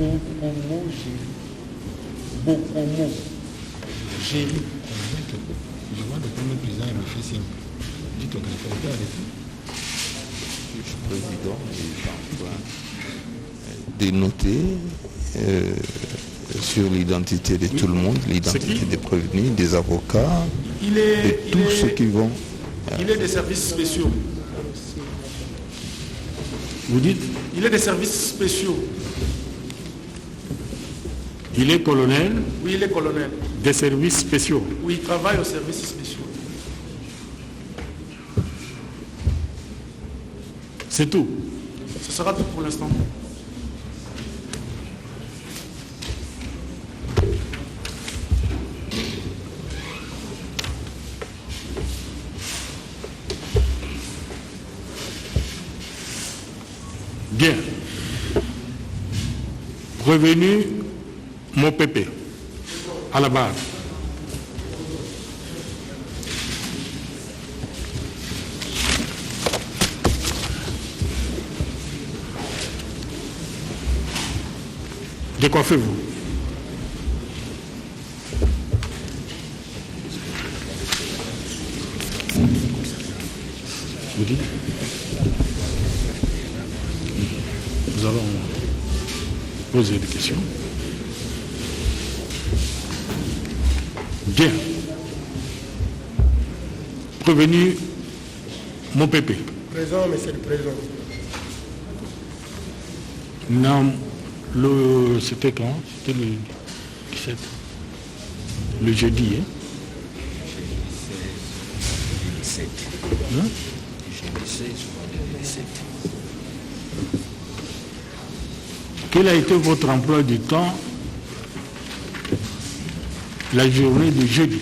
Bokomo Géry. Bokomo Géry. Je vois le premier président, il me fait signe. Dites au greffier, arrêtez. Président est en train de noter sur l'identité de tout le monde, l'identité des prévenus, des avocats, de tous ceux qui vont. Il est des services spéciaux. Vous dites? Il est des services spéciaux. Il est colonel? Oui, il est colonel. Des services spéciaux? Oui, il travaille aux services spéciaux. C'est tout? Ce sera tout pour l'instant. Bien. Revenu mon pépé à la barre. Décoiffez-vous. Vous dites? Nous allons poser des questions. Bien. Prévenu mon pépé. Présent, monsieur le président. Non, c'était quand? C'était le 17. Le jeudi, hein? Hein? Quel a été votre emploi du temps la journée de jeudi?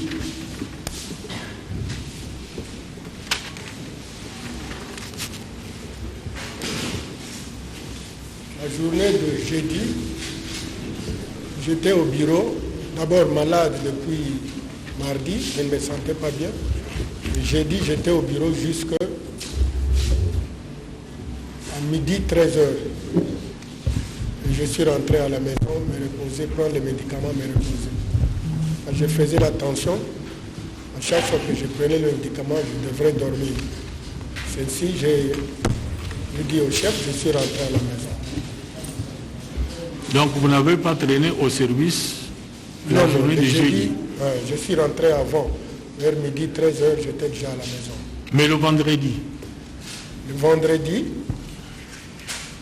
La journée de jeudi, j'étais au bureau, d'abord malade depuis mardi, je ne me sentais pas bien. Le jeudi, j'étais au bureau jusqu'à midi 13h. Je suis rentré à la maison, me reposer, prendre les médicaments, me reposer. Quand je faisais la tension, à chaque fois que je prenais le médicament, je devrais dormir. C'est ainsi que j'ai dit au chef, je suis rentré à la maison. Donc vous n'avez pas traîné au service la journée de jeudi? Je suis rentré avant, vers midi 13h, j'étais déjà à la maison. Mais le vendredi? Le vendredi,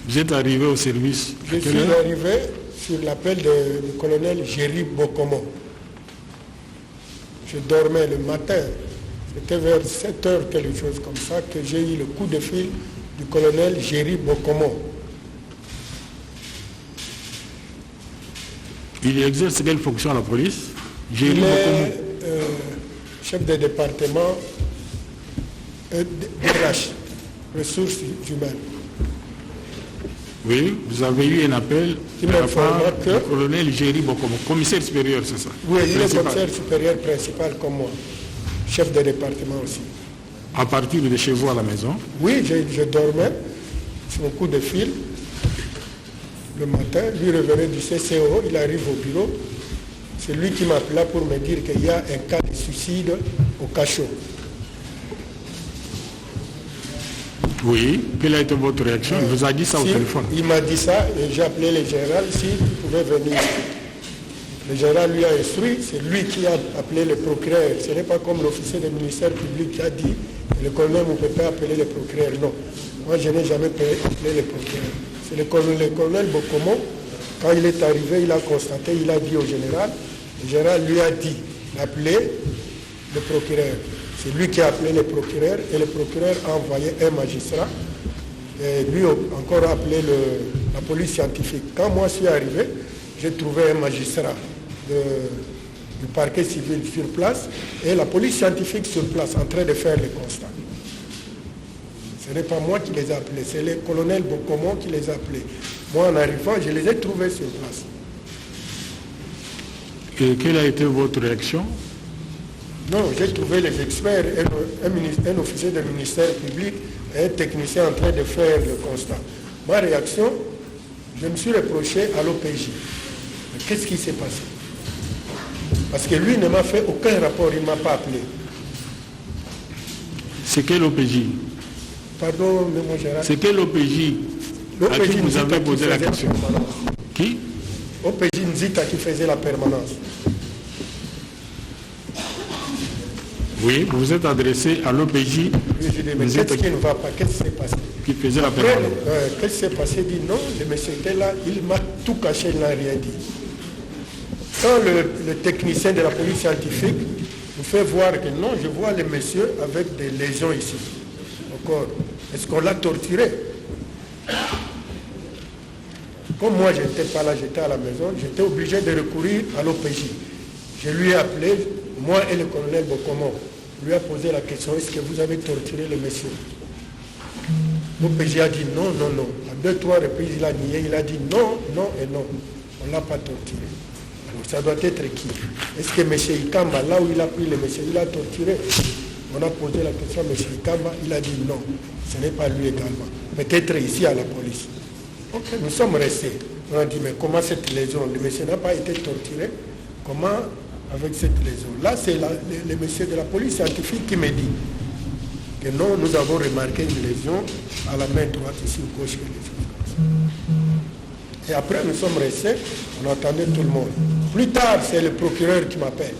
vous êtes arrivé au service? Je suis arrivé sur l'appel du colonel Géry Bokomo. Je dormais le matin, c'était vers 7h, quelque chose comme ça, que j'ai eu le coup de fil du colonel Géry Bokomo. Il exerce quelle fonction à la police? Il est chef de département DRH, ressources humaines. Oui, vous avez eu un appel de la part du colonel Géry Bokomo, commissaire supérieur, c'est ça? Oui, il est commissaire supérieur principal comme moi, chef de département aussi. À partir de chez vous à la maison? Oui, je dormais sur un coup de fil. Le matin, lui revenait du CCO, il arrive au bureau. C'est lui qui m'appela pour me dire qu'il y a un cas de suicide au cachot. Oui, quelle a été votre réaction? Il vous a dit ça au téléphone? Il m'a dit ça et j'ai appelé le général s'il pouvait venir. Le général lui a instruit, c'est lui qui a appelé le procureur. Ce n'est pas comme l'officier du ministère public qui a dit le colonel ne peut pas appeler le procureur. Non, moi je n'ai jamais appelé le procureur. C'est le colonel Bokomo, quand il est arrivé, il a constaté, il a dit au général, le général lui a dit d'appeler le procureur. C'est lui qui a appelé le procureur et le procureur a envoyé un magistrat Et lui encore appelé la police scientifique. Quand moi je suis arrivé, j'ai trouvé un magistrat du parquet civil sur place et la police scientifique sur place en train de faire les constats. Ce n'est pas moi qui les ai appelés, c'est le colonel Bokomo qui les a appelés. Moi en arrivant, je les ai trouvés sur place. Et quelle a été votre réaction? Non, j'ai trouvé les experts, un officier du ministère public et un technicien en train de faire le constat. Ma réaction, je me suis reproché à l'OPJ. Qu'est-ce qui s'est passé? Parce que lui ne m'a fait aucun rapport, il ne m'a pas appelé. C'est quel OPJ? Pardon, M. Gérard. C'est quel OPJ à qui vous avez posé la question? Qui? OPJ Nzita qui faisait la permanence. Oui, vous vous êtes adressé à l'OPJ. Oui, je dis, mais qu'est-ce qui ne va pas? Qu'est-ce qui s'est passé? Qui faisait la permanence. Qu'est-ce qui s'est passé? Il dit non, le monsieur était là, il m'a tout caché, il n'a rien dit. Quand le technicien de la police scientifique nous fait voir que non, je vois le monsieur avec des lésions ici, au corps. Est-ce qu'on l'a torturé? Comme moi, je n'étais pas là, j'étais à la maison, j'étais obligé de recourir à l'OPJ. Je lui ai appelé, moi et le colonel Bokomo, lui a posé la question, est-ce que vous avez torturé le monsieur? L'OPJ a dit non, non, non. À 2-3 reprises, il a nié, il a dit non, non et non. On ne l'a pas torturé. Alors ça doit être qui? Est-ce que M. Ikamba, là où il a pris le monsieur, il a torturé? On a posé la question à M. Ikamba, il a dit non, ce n'est pas lui également. Peut-être ici à la police. Ok, nous sommes restés. On a dit, mais comment cette lésion? Le monsieur n'a pas été torturé. Comment avec cette lésion? Là, c'est le monsieur de la police scientifique qui me dit que non, nous avons remarqué une lésion à la main droite ici au gauche. Et après, nous sommes restés, on attendait tout le monde. Plus tard, c'est le procureur qui m'appelle.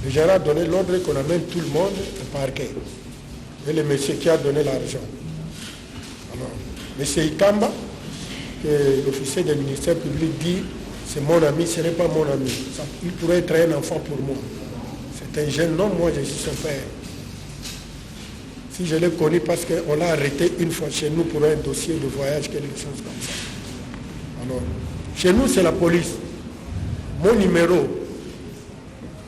Le gérant a donné l'ordre qu'on amène tout le monde au parquet. Et le monsieur qui a donné l'argent. Alors, M. Ikamba, que l'officier du ministère public dit, c'est mon ami, ce n'est pas mon ami. Il pourrait être un enfant pour moi. C'est un jeune homme, moi je suis son père. Si je l'ai connu parce qu'on l'a arrêté une fois chez nous pour un dossier de voyage, quelque chose comme ça. Alors, chez nous c'est la police. Mon numéro,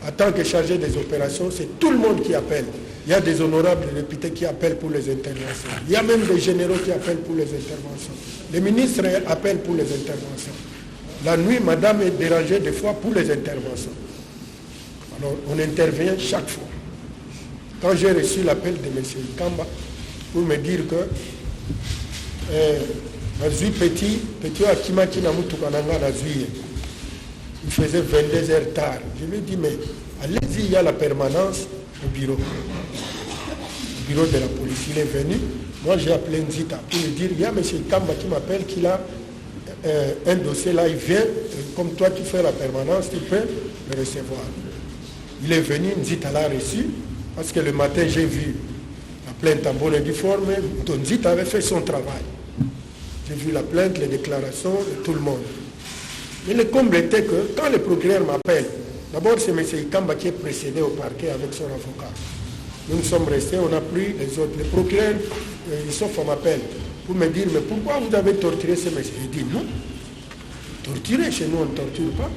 en tant que chargé des opérations, c'est tout le monde qui appelle. Il y a des honorables députés qui appellent pour les interventions. Il y a même des généraux qui appellent pour les interventions. Les ministres appellent pour les interventions. La nuit, madame est dérangée des fois pour les interventions. Alors, on intervient chaque fois. Quand j'ai reçu l'appel de M. Ikamba pour me dire que Petit Akimaki Namutukananga Nazui, il faisait 22 heures tard. Je lui ai dit, mais allez-y, il y a la permanence au bureau. Au bureau de la police. Il est venu. Moi, j'ai appelé Nzita pour lui dire, il y a M. Ikamba qui m'appelle, qu'il a un dossier là, il vient, comme toi tu fais la permanence, tu peux le recevoir. Il est venu, Nzita l'a reçu, parce que le matin j'ai vu la plainte en bonne et due forme, Nzita avait fait son travail. J'ai vu la plainte, les déclarations de tout le monde. Mais le comble était que quand le procureur m'appelle, d'abord c'est M. Ikamba qui est précédé au parquet avec son avocat. Nous sommes restés, on a pris les autres. Le procureur, Issouf m'appelle pour me dire, mais pourquoi vous avez torturé ce monsieur? Il dit non. Torturer, chez nous on ne torture pas.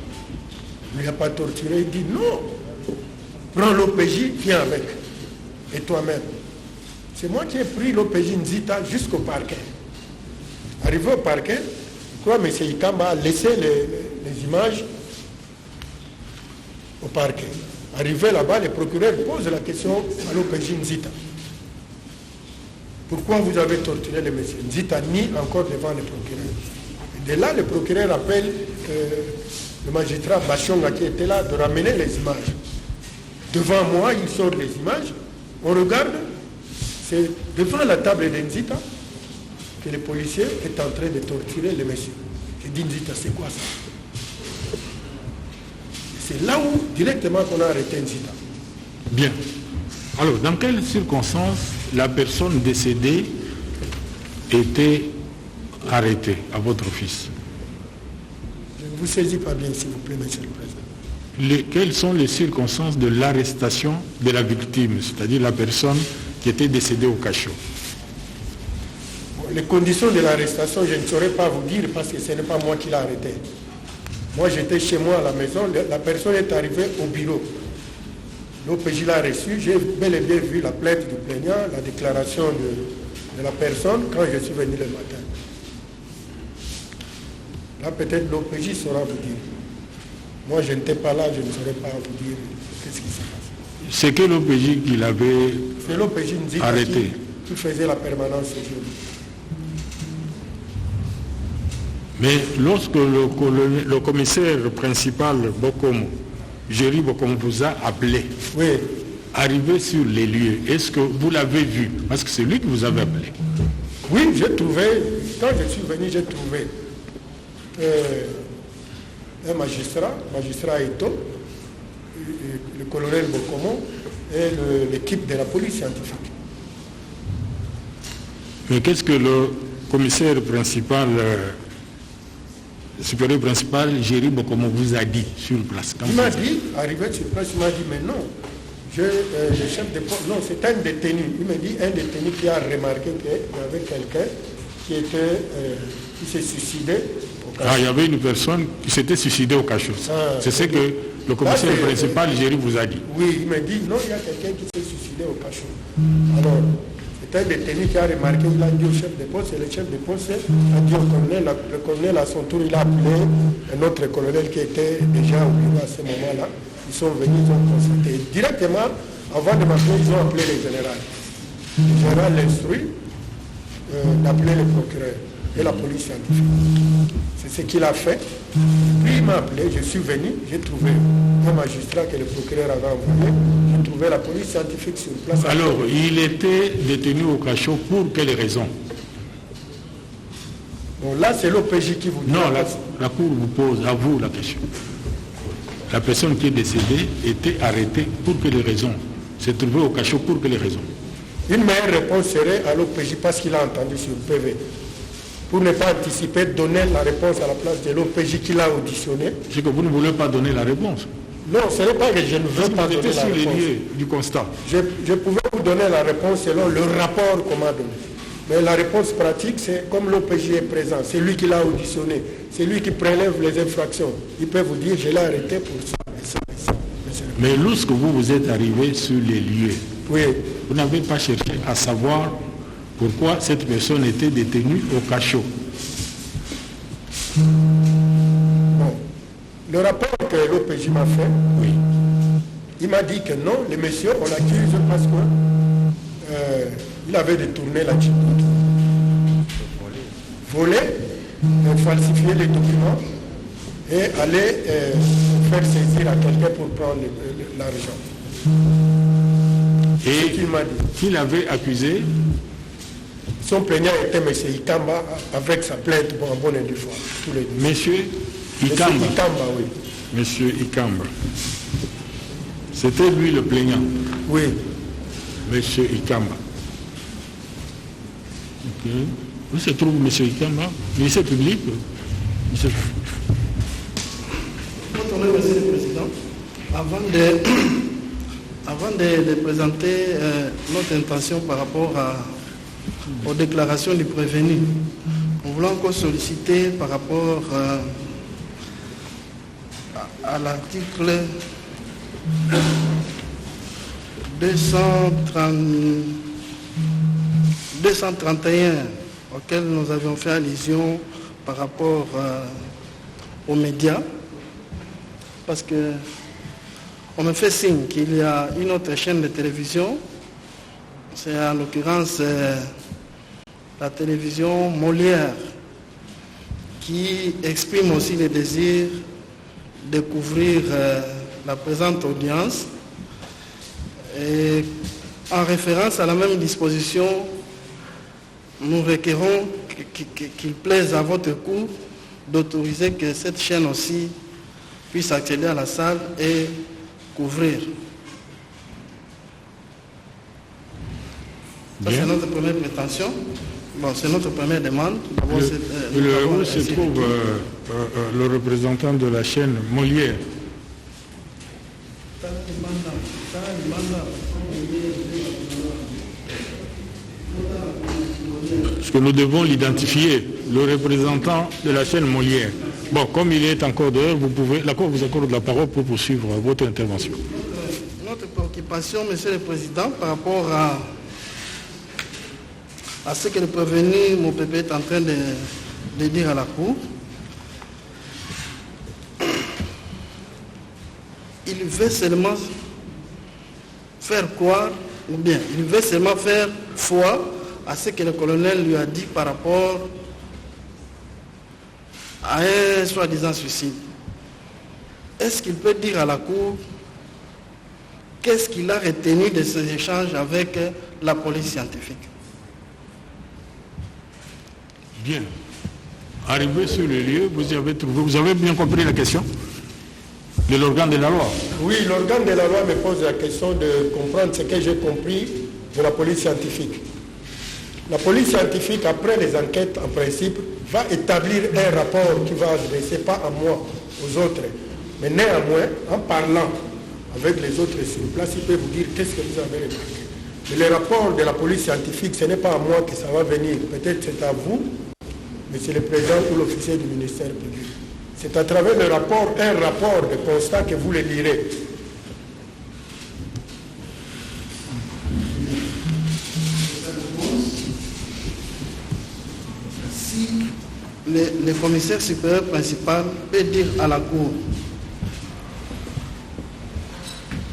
Mais il n'y a pas torturé. Il dit non. Prends l'OPJ, viens avec. Et toi-même. C'est moi qui ai pris l'OPJ Nzita jusqu'au parquet. Arrivé au parquet, je crois que M. Ikamba a laissé les images au parquet. Arrivé là-bas, le procureur pose la question à l'OPJ Nzita. Pourquoi vous avez torturé le monsieur? Nzita nie encore devant le procureur. Et de là, le procureur appelle le magistrat Bachonga qui était là de ramener les images. Devant moi, il sort les images. On regarde, c'est devant la table de Nzita que le policier est en train de torturer le monsieur. Je dis Nzita, c'est quoi ça? C'est là où, directement, qu'on a arrêté Nzita. Bien. Alors, dans quelles circonstances la personne décédée était arrêtée à votre office? Je ne vous saisis pas bien, s'il vous plaît, monsieur le président. Quelles sont les circonstances de l'arrestation de la victime, c'est-à-dire la personne qui était décédé au cachot. Les conditions de l'arrestation, je ne saurais pas vous dire parce que ce n'est pas moi qui l'ai arrêté. Moi, j'étais chez moi à la maison, la personne est arrivée au bureau. L'OPJ l'a reçu, j'ai bel et bien vu la plainte du plaignant, la déclaration de la personne quand je suis venu le matin. Là, peut-être l'OPJ saura vous dire. Moi, je n'étais pas là, je ne saurais pas vous dire qu'est-ce qui s'est passé. C'est que l'OPJ qui l'avait arrêté. Qui faisait la permanence ce jour. Mais lorsque le commissaire principal Bokomo, Géry Bokomo, vous a appelé, oui, arrivé sur les lieux, est-ce que vous l'avez vu? Parce que c'est lui qui vous avait appelé. Oui, j'ai trouvé, quand je suis venu, j'ai trouvé un magistrat Eto, le colonel Bokomo et l'équipe de la police scientifique. Mais qu'est-ce que le commissaire principal, le supérieur principal, Géry Bokomo, vous a dit sur place? Il m'a dit, arrivé sur place, il m'a dit, mais non, le chef de poste, non, c'est un détenu. Il m'a dit, un détenu qui a remarqué qu'il y avait quelqu'un qui s'est suicidé au cachot. Ah, il y avait une personne qui s'était suicidée au cachot. C'est ce que le commissaire principal, Géry, vous a dit. Oui, il m'a dit, non, il y a quelqu'un qui s'est suicidé au cachot. Alors, c'est un détenu qui a remarqué, il a dit au chef de poste, et le chef de poste a dit au colonel, le colonel à son tour, il a appelé un autre colonel qui était déjà au bureau à ce moment-là. Ils sont venus, ils ont constaté. Directement, avant de m'appeler, ils ont appelé le général. Le général l'instruit d'appeler le procureur et la police scientifique. C'est ce qu'il a fait. Puis il m'a appelé, je suis venu, j'ai trouvé un magistrat que le procureur avait envoyé, j'ai trouvé la police scientifique sur place. Alors, il était détenu au cachot pour quelles raisons? Bon, là, c'est l'OPJ qui vous dit. Non, la Cour vous pose à vous la question. La personne qui est décédée était arrêtée pour quelles raisons? S'est trouvée au cachot pour quelles raisons? Une meilleure réponse serait à l'OPJ parce qu'il a entendu sur le PV. Pour ne pas anticiper, donner la réponse à la place de l'OPJ qui l'a auditionné. C'est que vous ne voulez pas donner la réponse. Non, ce n'est pas que je ne veux pas donner la réponse. Sur les lieux du constat. Je pouvais vous donner la réponse selon le rapport qu'on m'a donné. Mais la réponse pratique, c'est comme l'OPJ est présent, c'est lui qui l'a auditionné, c'est lui qui prélève les infractions. Il peut vous dire, je l'ai arrêté pour ça. Mais lorsque vous êtes arrivé sur les lieux, oui, vous n'avez pas cherché à savoir pourquoi cette personne était détenue au cachot. Bon. Le rapport que l'OPJ m'a fait, oui, il m'a dit que non, le monsieur, on l'accuse parce qu'il avait détourné la chip, volé, falsifier les documents et aller faire saisir à quelqu'un pour prendre l'argent. Et qu'il m'a dit qu'il avait accusé. Son plaignant était M. Ikamba avec sa plainte en bonne et due foi. Monsieur Ikamba. Monsieur Ikamba, oui. Monsieur Ikamba. C'était lui le plaignant. Oui. Monsieur Ikamba. Ok. Où se trouve Monsieur Ikamba? Ministère public. Monsieur le Président, avant de présenter notre intention par rapport aux déclarations du prévenu, nous voulons encore solliciter par rapport à l'article 231 auquel nous avions fait allusion par rapport aux médias, parce que on me fait signe qu'il y a une autre chaîne de télévision, c'est en l'occurrence la télévision Molière, qui exprime aussi le désir de couvrir la présente audience. Et en référence à la même disposition, nous requérons qu'il plaise à votre cour d'autoriser que cette chaîne aussi puisse accéder à la salle et couvrir. Ça, c'est notre première prétention. Bon, c'est notre première demande. Où se trouve le représentant de la chaîne Molière? parce que nous devons l'identifier, le représentant de la chaîne Molière. Bon, comme il est encore dehors, l'accord vous accorde la parole pour poursuivre votre intervention. Notre préoccupation, Monsieur le Président, par rapport à ce que le prévenu Mopepe est en train de dire à la Cour, il veut seulement faire croire, ou bien il veut seulement faire foi à ce que le colonel lui a dit par rapport à un soi-disant suicide. Est-ce qu'il peut dire à la Cour qu'est-ce qu'il a retenu de ces échanges avec la police scientifique? Bien. Arrivé sur le lieu, vous avez bien compris la question de l'organe de la loi? Oui, l'organe de la loi me pose la question de comprendre ce que j'ai compris de la police scientifique. La police scientifique, après les enquêtes, en principe, va établir un rapport qui va adresser pas à moi, aux autres. Mais néanmoins, en parlant avec les autres sur place, il peut vous dire qu'est-ce que vous avez remarqué. Mais le rapport de la police scientifique, ce n'est pas à moi que ça va venir. Peut-être c'est à vous, mais c'est le président ou l'officier du ministère public. C'est à travers le rapport, un rapport de constat que vous le lirez. Si le commissaire supérieur principal peut dire à la Cour,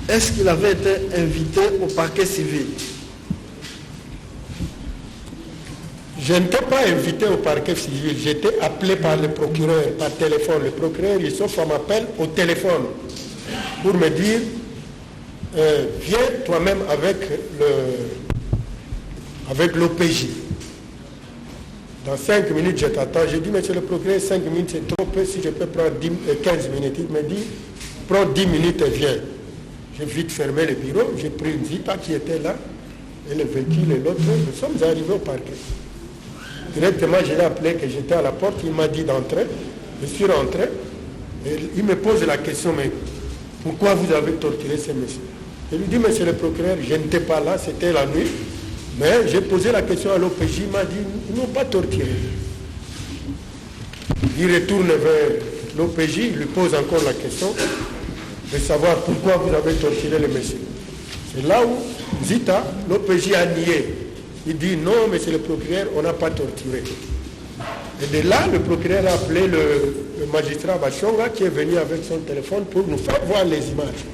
est-ce qu'il avait été invité au parquet civil? Je n'étais pas invité au parquet civil, j'étais appelé par le procureur, par téléphone. Le procureur, il s'offre à m'appel au téléphone pour me dire viens toi-même avec l'OPJ. Dans 5 minutes, je t'attends. J'ai dit, monsieur le procureur, 5 minutes, c'est trop peu, si je peux prendre 15 minutes. Il me dit, prends 10 minutes et viens. J'ai vite fermé le bureau, j'ai pris une Zita qui était là, et le véhicule et l'autre, nous sommes arrivés au parquet. Directement, je l'ai appelé que j'étais à la porte, il m'a dit d'entrer, je suis rentré, et il me pose la question, mais pourquoi vous avez torturé ce monsieur? Je lui dis, monsieur le procureur, je n'étais pas là, c'était la nuit, mais j'ai posé la question à l'OPJ, il m'a dit, ils n'ont pas torturé. Il retourne vers l'OPJ, il lui pose encore la question de savoir pourquoi vous avez torturé le monsieur. C'est là où Zita, l'OPJ a nié. Il dit non, monsieur le procureur, on n'a pas torturé. Et de là, le procureur a appelé le magistrat Bachonga qui est venu avec son téléphone pour nous faire voir les images.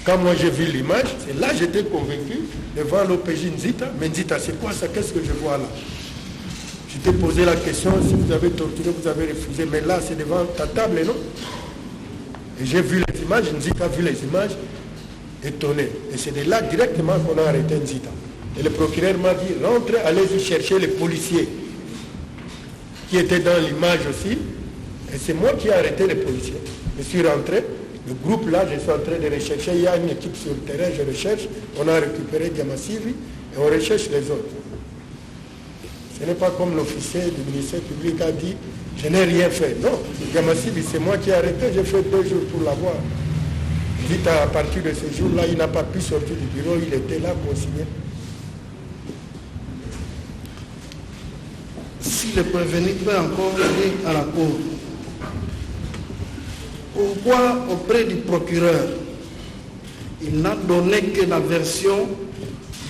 Quand moi j'ai vu l'image, c'est là que j'étais convaincu de voir l'OPJ Nzita. Mais Nzita, c'est quoi ça? Qu'est-ce que je vois là? Je t'ai posé la question, si vous avez torturé, vous avez refusé. Mais là, c'est devant ta table, non? Et j'ai vu les images, Nzita a vu les images, étonné. Et c'est de là directement qu'on a arrêté Nzita. Et le procureur m'a dit, rentrez, allez-y chercher les policiers qui étaient dans l'image aussi. Et c'est moi qui ai arrêté les policiers. Je suis rentré, le groupe là, je suis en train de rechercher. Il y a une équipe sur le terrain, je recherche. On a récupéré Diamassivi et on recherche les autres. Ce n'est pas comme l'officier du ministère public a dit, je n'ai rien fait. Non, Diamassivi, c'est moi qui ai arrêté, j'ai fait 2 jours pour l'avoir. Dites à partir de ce jour-là, il n'a pas pu sortir du bureau, il était là consigné. Si le prévenu peut encore dire à la Cour, pourquoi auprès du procureur, il n'a donné que la version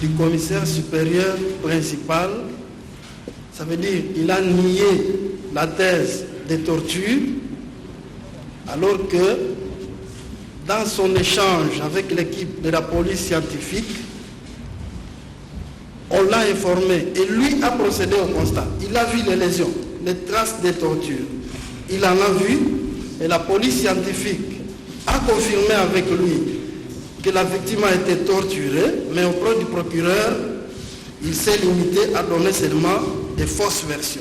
du commissaire supérieur principal, ça veut dire qu'il a nié la thèse des tortures, alors que dans son échange avec l'équipe de la police scientifique, on l'a informé et lui a procédé au constat. Il a vu les lésions, les traces des tortures. Il en a vu et la police scientifique a confirmé avec lui que la victime a été torturée, mais auprès du procureur, il s'est limité à donner seulement des fausses versions.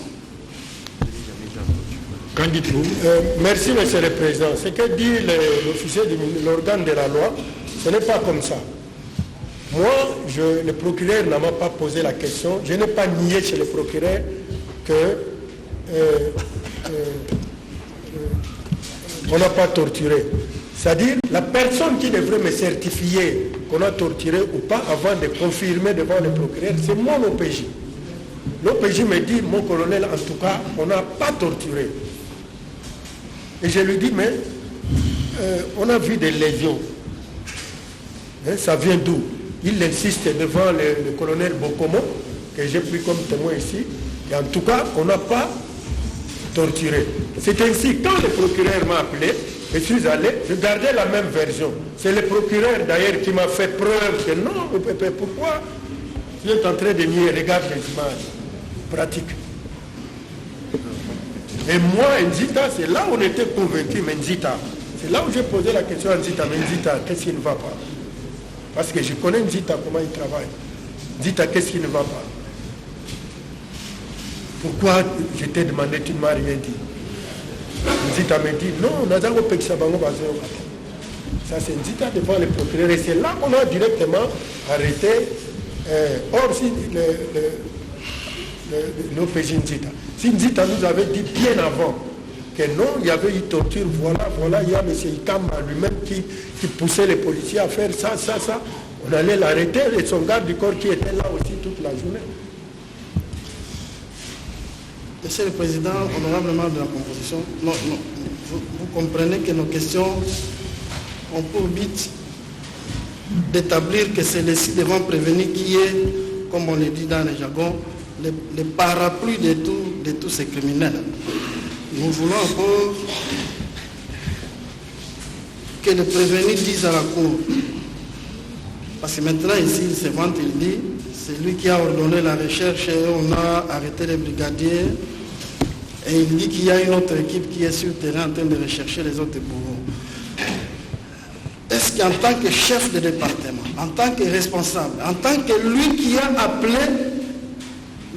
Qu'en dites-vous? Merci, monsieur le président. Ce que dit l'officier de l'organe de la loi, ce n'est pas comme ça. Moi, le procureur n'a pas posé la question. Je n'ai pas nié chez le procureur qu'on n'a pas torturé. C'est-à-dire, la personne qui devrait me certifier qu'on a torturé ou pas avant de confirmer devant le procureur, c'est mon OPJ. L'OPJ me dit, mon colonel, en tout cas, on n'a pas torturé. Et je lui dis, mais on a vu des lésions. Hein, ça vient d'où? Il insiste devant le colonel Bokomo, que j'ai pris comme témoin ici, et en tout cas, on n'a pas torturé. C'est ainsi, quand le procureur m'a appelé, je suis allé, je gardais la même version. C'est le procureur d'ailleurs qui m'a fait preuve que non, pourquoi tu es en train de nier, regarde les images pratiques. Et moi, Nzita, c'est là où on était convaincu, mais Nzita, c'est là où j'ai posé la question à Nzita, mais Nzita, qu'est-ce qui ne va pas? Parce que je connais Nzita, comment il travaille. Nzita, qu'est-ce qui ne va pas? Pourquoi je t'ai demandé, tu ne m'as rien dit? Nzita me dit, non, on a d'abord Peksabango basé au matin. Ça, c'est Nzita devant le procureur. Et c'est là qu'on a directement arrêté. Or, si l'OPJ Nzita, si Nzita nous avait dit bien avant que non, il y avait eu torture, voilà, il y a M. Ikamba lui-même qui poussait les policiers à faire ça, on allait l'arrêter et son garde du corps qui était là aussi toute la journée. Monsieur le Président, honorablement de la composition, non, vous comprenez que nos questions ont pour but d'établir que c'est le ci devant prévenu qui est, comme on le dit dans le jargon, le parapluie de tous ces criminels. Nous voulons encore que le prévenu dise à la Cour, parce que maintenant ici il se vante, il dit, c'est lui qui a ordonné la recherche et on a arrêté les brigadiers, et il dit qu'il y a une autre équipe qui est sur le terrain en train de rechercher les autres bourreaux. Est-ce qu'en tant que chef de département, en tant que responsable, en tant que lui qui a appelé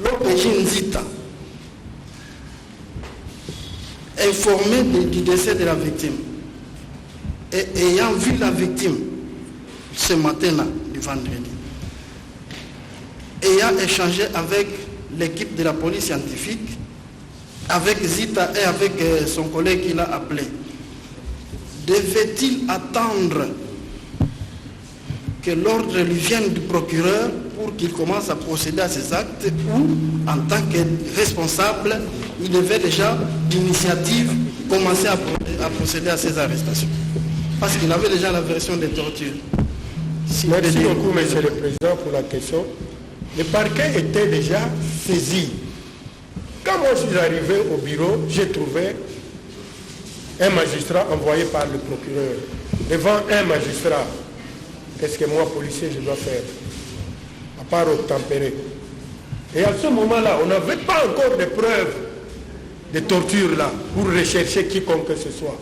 l'OPJ Nzita, informé du décès de la victime, et ayant vu la victime ce matin-là, du vendredi, ayant échangé avec l'équipe de la police scientifique, avec Zita et avec son collègue qu'il a appelé, devait-il attendre que l'ordre lui vienne du procureur pour qu'il commence à procéder à ses actes, ou en tant que responsable, il devait déjà d'initiative commencer à procéder à ses arrestations? Parce qu'il avait déjà la version des tortures. Merci beaucoup, Monsieur le Président, pour la question. Le parquet était déjà saisi. Quand moi je suis arrivé au bureau, j'ai trouvé un magistrat envoyé par le procureur. Devant un magistrat, qu'est-ce que moi, policier, je dois faire? À part obtempérer. Et à ce moment-là, on n'avait pas encore de preuves de torture là, pour rechercher quiconque que ce soit.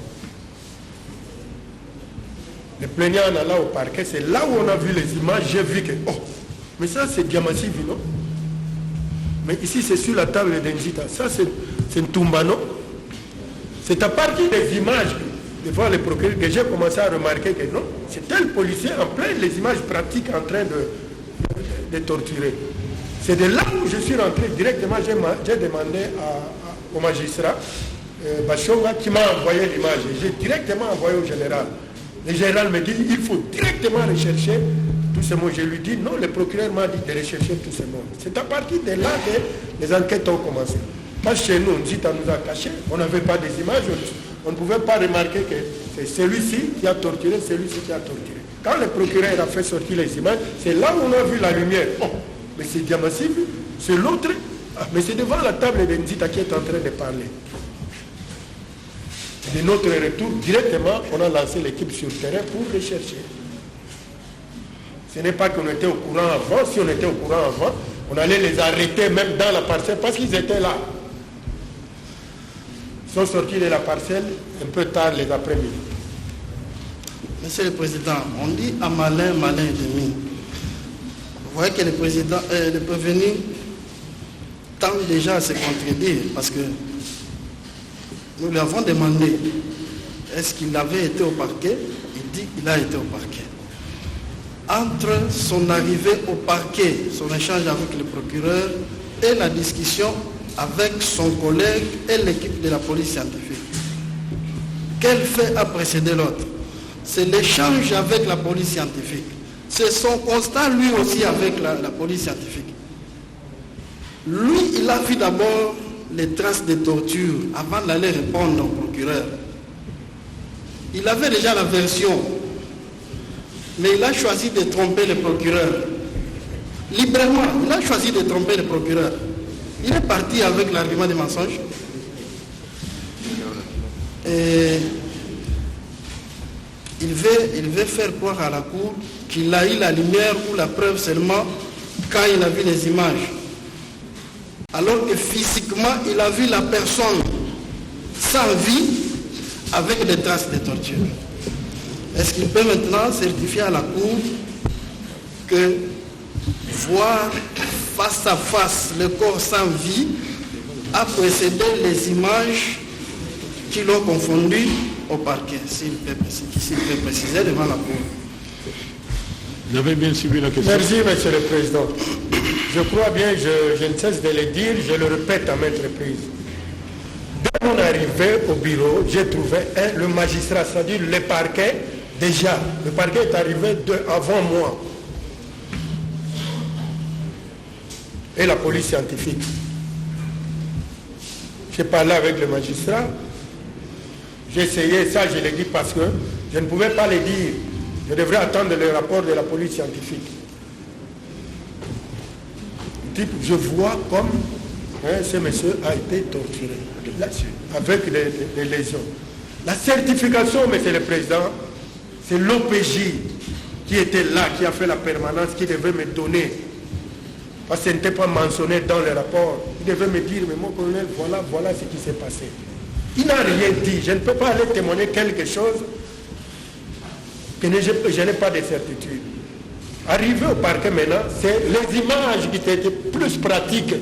Le plaignant en allant au parquet, c'est là où on a vu les images, j'ai vu que, oh, mais ça c'est Diamasivi, non? Mais ici c'est sur la table d'Enzita, ça c'est Ntumba, non? C'est à partir des images devant les procureurs que j'ai commencé à remarquer que non, c'est tel policier en plein les images pratiques en train de torturer. C'est de là où je suis rentré directement, j'ai demandé au magistrat Bachonga qui m'a envoyé l'image. J'ai directement envoyé au général. Le général me dit, il faut directement rechercher tous ces mots. Je lui dis, non, le procureur m'a dit de rechercher tous ces mots. C'est à partir de là que les enquêtes ont commencé. Parce que chez nous, Nzita nous a caché, on n'avait pas des images, on ne pouvait pas remarquer que c'est celui-ci qui a torturé, celui-ci qui a torturé. Quand le procureur a fait sortir les images, c'est là où on a vu la lumière. Oh, mais c'est Diamasivi, c'est l'autre, mais c'est devant la table de Nzita qui est en train de parler. De notre retour, directement, on a lancé l'équipe sur le terrain pour rechercher. Ce n'est pas qu'on était au courant avant. Si on était au courant avant, on allait les arrêter même dans la parcelle parce qu'ils étaient là. Ils sont sortis de la parcelle un peu tard les après-midi. Monsieur le Président, on dit à malin, malin et demi. Vous voyez que le président, le prévenu tend déjà à se contredire parce que nous lui avons demandé est-ce qu'il avait été au parquet. Il dit qu'il a été au parquet. Entre son arrivée au parquet, son échange avec le procureur et la discussion avec son collègue et l'équipe de la police scientifique, quel fait a précédé l'autre? C'est l'échange avec la police scientifique. C'est son constat lui aussi avec la police scientifique. Lui, il a vu d'abord les traces de torture avant d'aller répondre au procureur. Il avait déjà la version, mais il a choisi de tromper le procureur. Librement, il a choisi de tromper le procureur. Il est parti avec l'argument des mensonges. Et il veut faire croire à la cour qu'il a eu la lumière ou la preuve seulement quand il a vu les images. Alors que physiquement, il a vu la personne sans vie avec des traces de torture. Est-ce qu'il peut maintenant certifier à la cour que voir face à face le corps sans vie a précédé les images qui l'ont confondu au parquet, s'il peut préciser devant la cour? Vous avez bien suivi la question. Merci, Monsieur le Président. Je crois bien, je ne cesse de le dire, je le répète à maintes reprises. Dès mon arrivée au bureau, j'ai trouvé le magistrat, c'est-à-dire le parquet, déjà. Le parquet est arrivé avant moi. Et la police scientifique. J'ai parlé avec le magistrat. J'ai essayé ça, je l'ai dit parce que je ne pouvais pas le dire. Je devrais attendre le rapport de la police scientifique. Je vois comme ce monsieur a été torturé avec des lésions. La certification, Monsieur le Président, c'est l'OPJ qui était là, qui a fait la permanence, qui devait me donner. Parce que ce n'était pas mentionné dans le rapport. Il devait me dire, mais mon colonel, voilà ce qui s'est passé. Il n'a rien dit. Je ne peux pas aller témoigner quelque chose que je n'ai pas de certitude. Arrivé au parquet maintenant, c'est les images qui étaient plus pratiques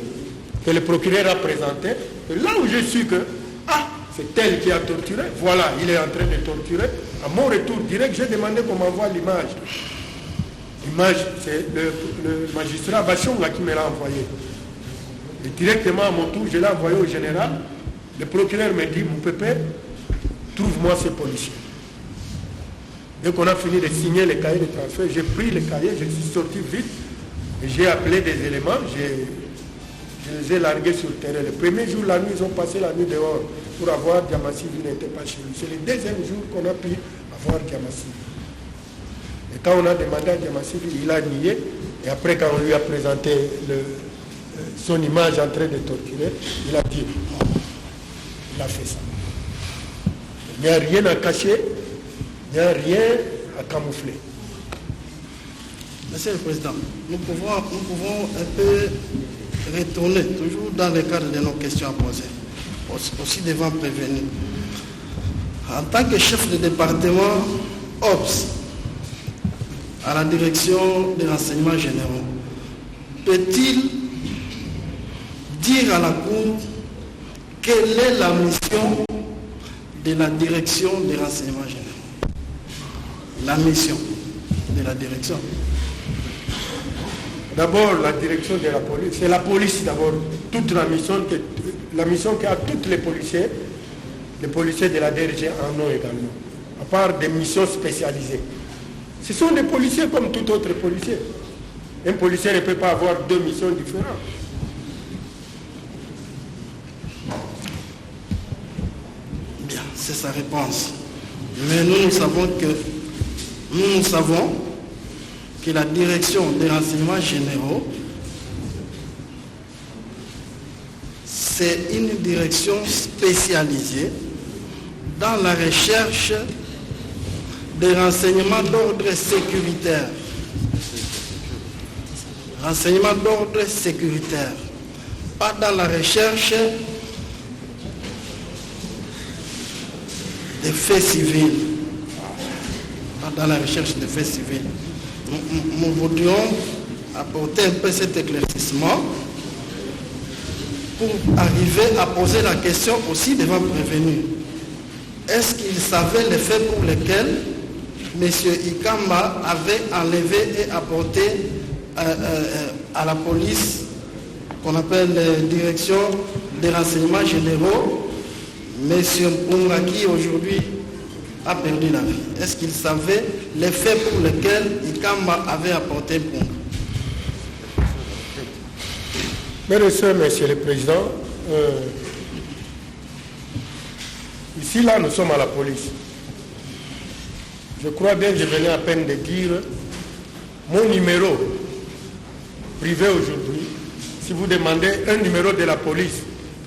que le procureur a présentées. Et là où je suis que, c'est elle qui a torturé. Voilà, il est en train de torturer. À mon retour direct, j'ai demandé qu'on m'envoie l'image. L'image, c'est le magistrat Bachonga qui me l'a envoyé. Et directement à mon tour, je l'ai envoyé au général. Le procureur me dit, mon pépé, trouve-moi ces policiers. Dès qu'on a fini de signer les cahiers de transfert, j'ai pris les cahiers, je suis sorti vite, et j'ai appelé des éléments, je les ai largués sur le terrain. Le premier jour, la nuit, ils ont passé la nuit dehors pour avoir Diamassi, il n'était pas chez lui. C'est le deuxième jour qu'on a pu avoir Diamassi. Et quand on a demandé à Diamassi, il a nié, et après quand on lui a présenté son image en train de torturer, il a dit, il a fait ça. Il n'y a rien à cacher. Il n'y a rien à camoufler. Monsieur le Président, nous pouvons un peu retourner, toujours dans le cadre de nos questions à poser, aussi devant prévenir. En tant que chef de département OPS, à la direction des renseignements généraux, peut-il dire à la Cour quelle est la mission de la direction des renseignements généraux? La mission de la direction. D'abord, la direction de la police. C'est la police d'abord. Toute la mission qu'a tous les policiers de la DRG en ont également. À part des missions spécialisées. Ce sont des policiers comme tout autre policier. Un policier ne peut pas avoir deux missions différentes. Bien, c'est sa réponse. Mais nous savons que la direction des renseignements généraux, c'est une direction spécialisée dans la recherche des renseignements d'ordre sécuritaire. Renseignements d'ordre sécuritaire. Pas dans la recherche des faits civils. Dans la recherche des faits civils. Nous voudrions apporter un peu cet éclaircissement pour arriver à poser la question aussi devant le prévenu. Est-ce qu'il savait les faits pour lesquels M. Ikamba avait enlevé et apporté à la police, qu'on appelle direction des renseignements généraux, M. Mpunga qui aujourd'hui a perdu la vie? Est-ce qu'il savait les faits pour lesquels Ikamba avait apporté Mpunga? Frères et sœurs, Monsieur le Président, ici, là, nous sommes à la police. Je crois bien que je venais à peine de dire mon numéro privé aujourd'hui. Si vous demandez un numéro de la police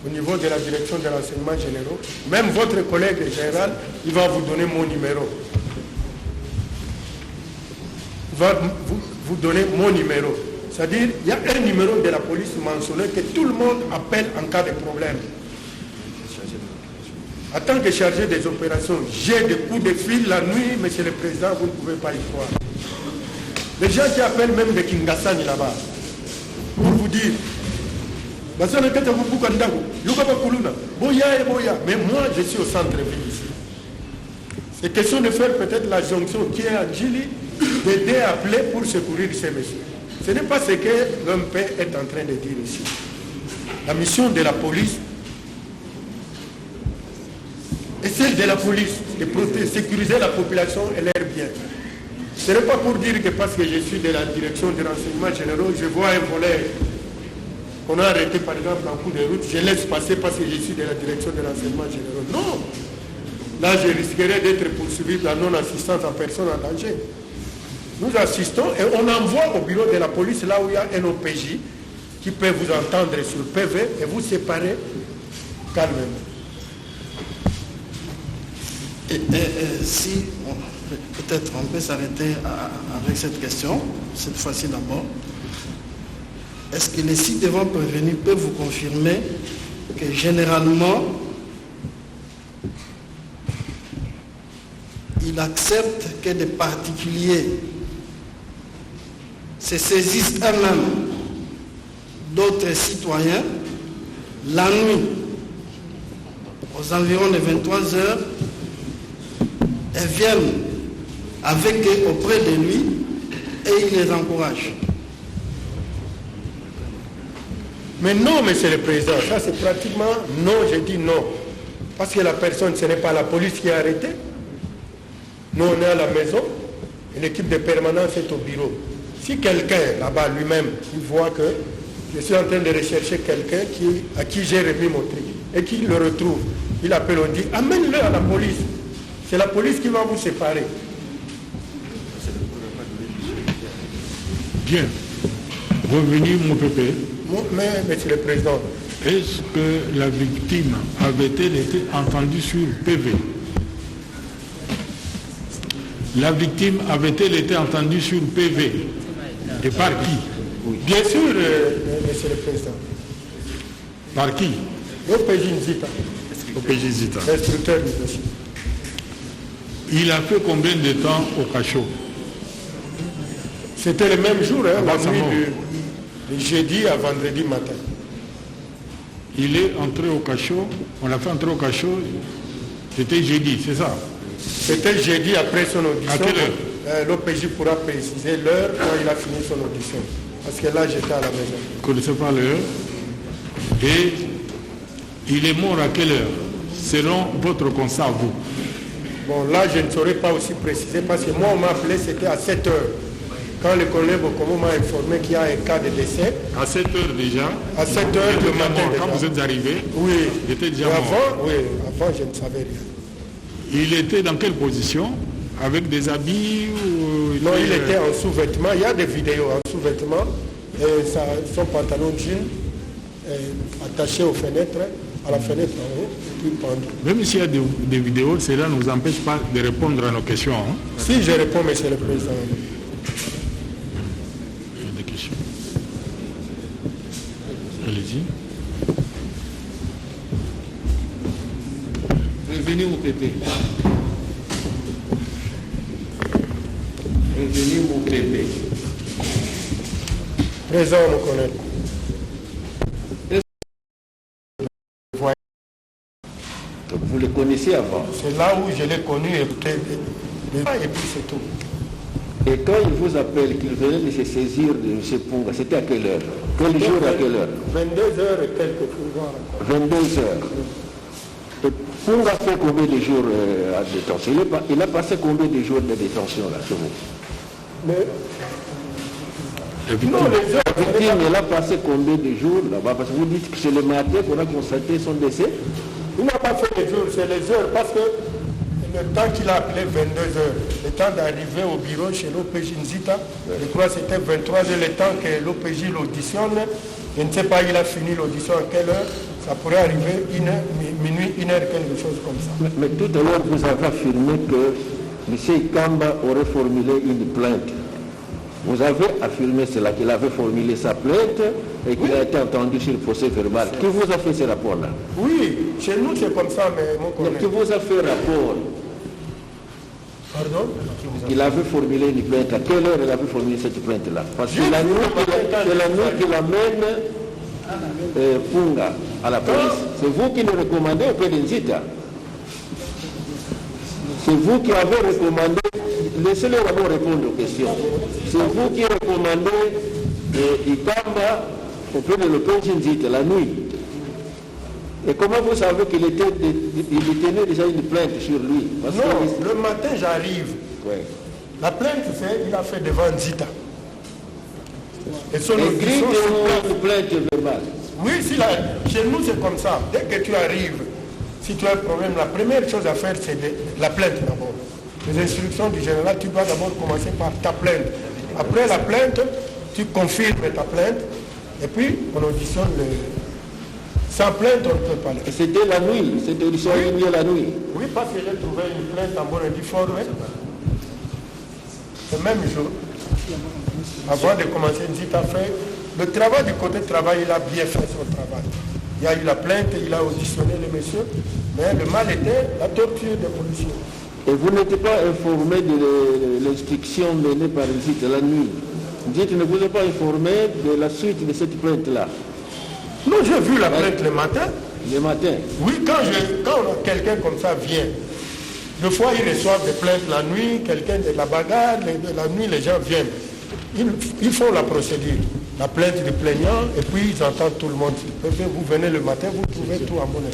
au niveau de la direction de renseignement généraux, même votre collègue général, il va vous donner mon numéro. Il va vous donner mon numéro. C'est-à-dire, il y a un numéro de la police mentionné que tout le monde appelle en cas de problème. En tant que chargé des opérations, j'ai des coups de fil la nuit, Monsieur le Président, vous ne pouvez pas y croire. Les gens qui appellent même de Kingasani là-bas, pour vous dire, mais moi je suis au centre-ville ici. C'est question de faire peut-être la jonction qui est à Djili, d'aider à appeler pour secourir ces messieurs. Ce n'est pas ce que l'homme est en train de dire ici. La mission de la police est celle de la police, de protéger, sécuriser la population et leurs biens. Ce n'est pas pour dire que parce que je suis de la direction des renseignements généraux, je vois un volet qu'on a arrêté par exemple en cours de route, je laisse passer parce que je suis de la direction des renseignements généraux. Non! Là, je risquerais d'être poursuivi de la non-assistance en personne en danger. Nous assistons et on envoie au bureau de la police là où il y a un OPJ qui peut vous entendre sur le PV et vous séparer calmement. Si, peut-être on peut s'arrêter avec cette question, cette fois-ci d'abord. Est-ce que les sites devant prévenus peuvent vous confirmer que généralement, ils acceptent que des particuliers se saisissent eux-mêmes d'autres citoyens la nuit, aux environs de 23 heures, et viennent avec eux auprès de lui et ils les encouragent? Mais non, Monsieur le Président, ça c'est pratiquement non, je dis non. Parce que la personne, ce n'est pas la police qui a arrêté. Nous, on est à la maison et l'équipe de permanence est au bureau. Si quelqu'un, là-bas lui-même, il voit que je suis en train de rechercher quelqu'un à qui j'ai remis mon truc et qu'il le retrouve, il appelle, on dit, amène-le à la police. C'est la police qui va vous séparer. Bien. Revenu, mon pépé. Mais, Monsieur le Président. Est-ce que la victime avait-elle été entendue sur PV? La victime avait-elle été entendue sur PV? Et par qui? Oui. Bien sûr, Monsieur le Président. Par qui? L'OPJ Nzita. L'OPJ Nzita. L'instructeur du dossier. Il a fait combien de temps au cachot? C'était le même jour, hein, la nuit de jeudi à vendredi matin. Il est entré au cachot, on l'a fait entrer au cachot, c'était jeudi, c'est ça? C'était jeudi après son audition. À quelle heure? L'OPJ pourra préciser l'heure quand il a fini son audition. Parce que là, j'étais à la maison. Vous ne connaissez pas l'heure? Et il est mort à quelle heure? Selon votre constat, vous? Bon, là, je ne saurais pas aussi préciser parce que moi, on m'a appelé, c'était à 7 heures. Quand le colonel Bokomo m'a informé qu'il y a un cas de décès. À 7 heures déjà? À 7 heures le matin. Quand vous êtes arrivé? Oui. Il était déjà mort. Avant, oui, avant, je ne savais rien. Il était dans quelle position? Avec des habits ou... Non, il était en sous-vêtements. Il y a des vidéos en sous-vêtements. Son pantalon jean attaché aux fenêtres, à la fenêtre en haut, puis pendu. Même s'il y a des vidéos, cela ne nous empêche pas de répondre à nos questions. Hein? Si, je réponds, Monsieur le Président. Il y a des questions. Allez-y. Revenez au PP. Revenez au PP. Présent, mon colonel. Vous le connaissiez avant? C'est là où je l'ai connu et puis c'est tout. Et quand il vous appelle qu'il venait de se saisir de M. Punga, c'était à quelle heure? Quel jour et à quelle heure? 22h et quelques pouvoirs. 22h. Punga fait combien de jours à détention? Il a passé combien de jours de détention là chez vous? Mais victime. La victime, elle a passé combien de jours là-bas? Parce que vous dites que c'est le matin qu'on a constaté son décès. Il n'a pas fait les jours, c'est les heures, parce que le temps qu'il a appelé 22 heures, le temps d'arriver au bureau chez l'OPJ Nzita, je crois que c'était 23 heures, le temps que l'OPJ l'auditionne. Je ne sais pas, il a fini l'audition à quelle heure, ça pourrait arriver minuit, 1 heure, quelque chose comme ça. Mais tout à l'heure, vous avez affirmé que M. Ikamba aurait formulé une plainte. Vous avez affirmé cela, qu'il avait formulé sa plainte et qu'il a été entendu sur le procès verbal. Qui vous a fait ce rapport-là? Oui, chez nous c'est comme ça, mais mon collègue. Qui vous a fait rapport? Pardon? Il avait formulé une plainte. À quelle heure il avait formulé cette plainte-là? Parce que c'est la nuit qu'il amène Punga à la police. C'est vous qui le recommandez auprès d'Inzita. C'est vous qui avez recommandé, laissez-le d'abord répondre aux questions. C'est vous qui recommandez Ikamba auprès de l'OPJ Nzita la nuit. Et comment vous savez qu'il tenait déjà une plainte sur lui? Parce non, le matin j'arrive. Ouais. La plainte, c'est il a fait devant Nzita. Et son écrit une plainte verbale. Oui, chez nous c'est comme ça. Dès que tu arrives, si tu as un problème, la première chose à faire, c'est la plainte d'abord. Les instructions du général, tu dois d'abord commencer par ta plainte. Après la plainte, tu confirmes ta plainte, et puis on auditionne le... Sans plainte, on ne peut pas. C'était la nuit, c'était audition liée la nuit. Oui, parce que j'ai trouvé une plainte en bonne et due forme. Le même jour, avant de commencer, Nzita fait le travail du côté travail, il a bien fait son travail. Il y a eu la plainte, il a auditionné les messieurs, mais le mal était la torture des policiers. Et vous n'êtes pas informé de l'instruction menée par Nzita la nuit? Nzita ne vous a pas informé de la suite de cette plainte-là? Non, j'ai vu la plainte le matin. Le matin? Oui, quand quelqu'un comme ça vient, des fois ils reçoivent des plaintes la nuit, quelqu'un de la bagarre, la nuit les gens viennent. Ils font la procédure, la plainte du plaignant, et puis ils entendent tout le monde. Vous venez le matin, vous trouvez tout en bonne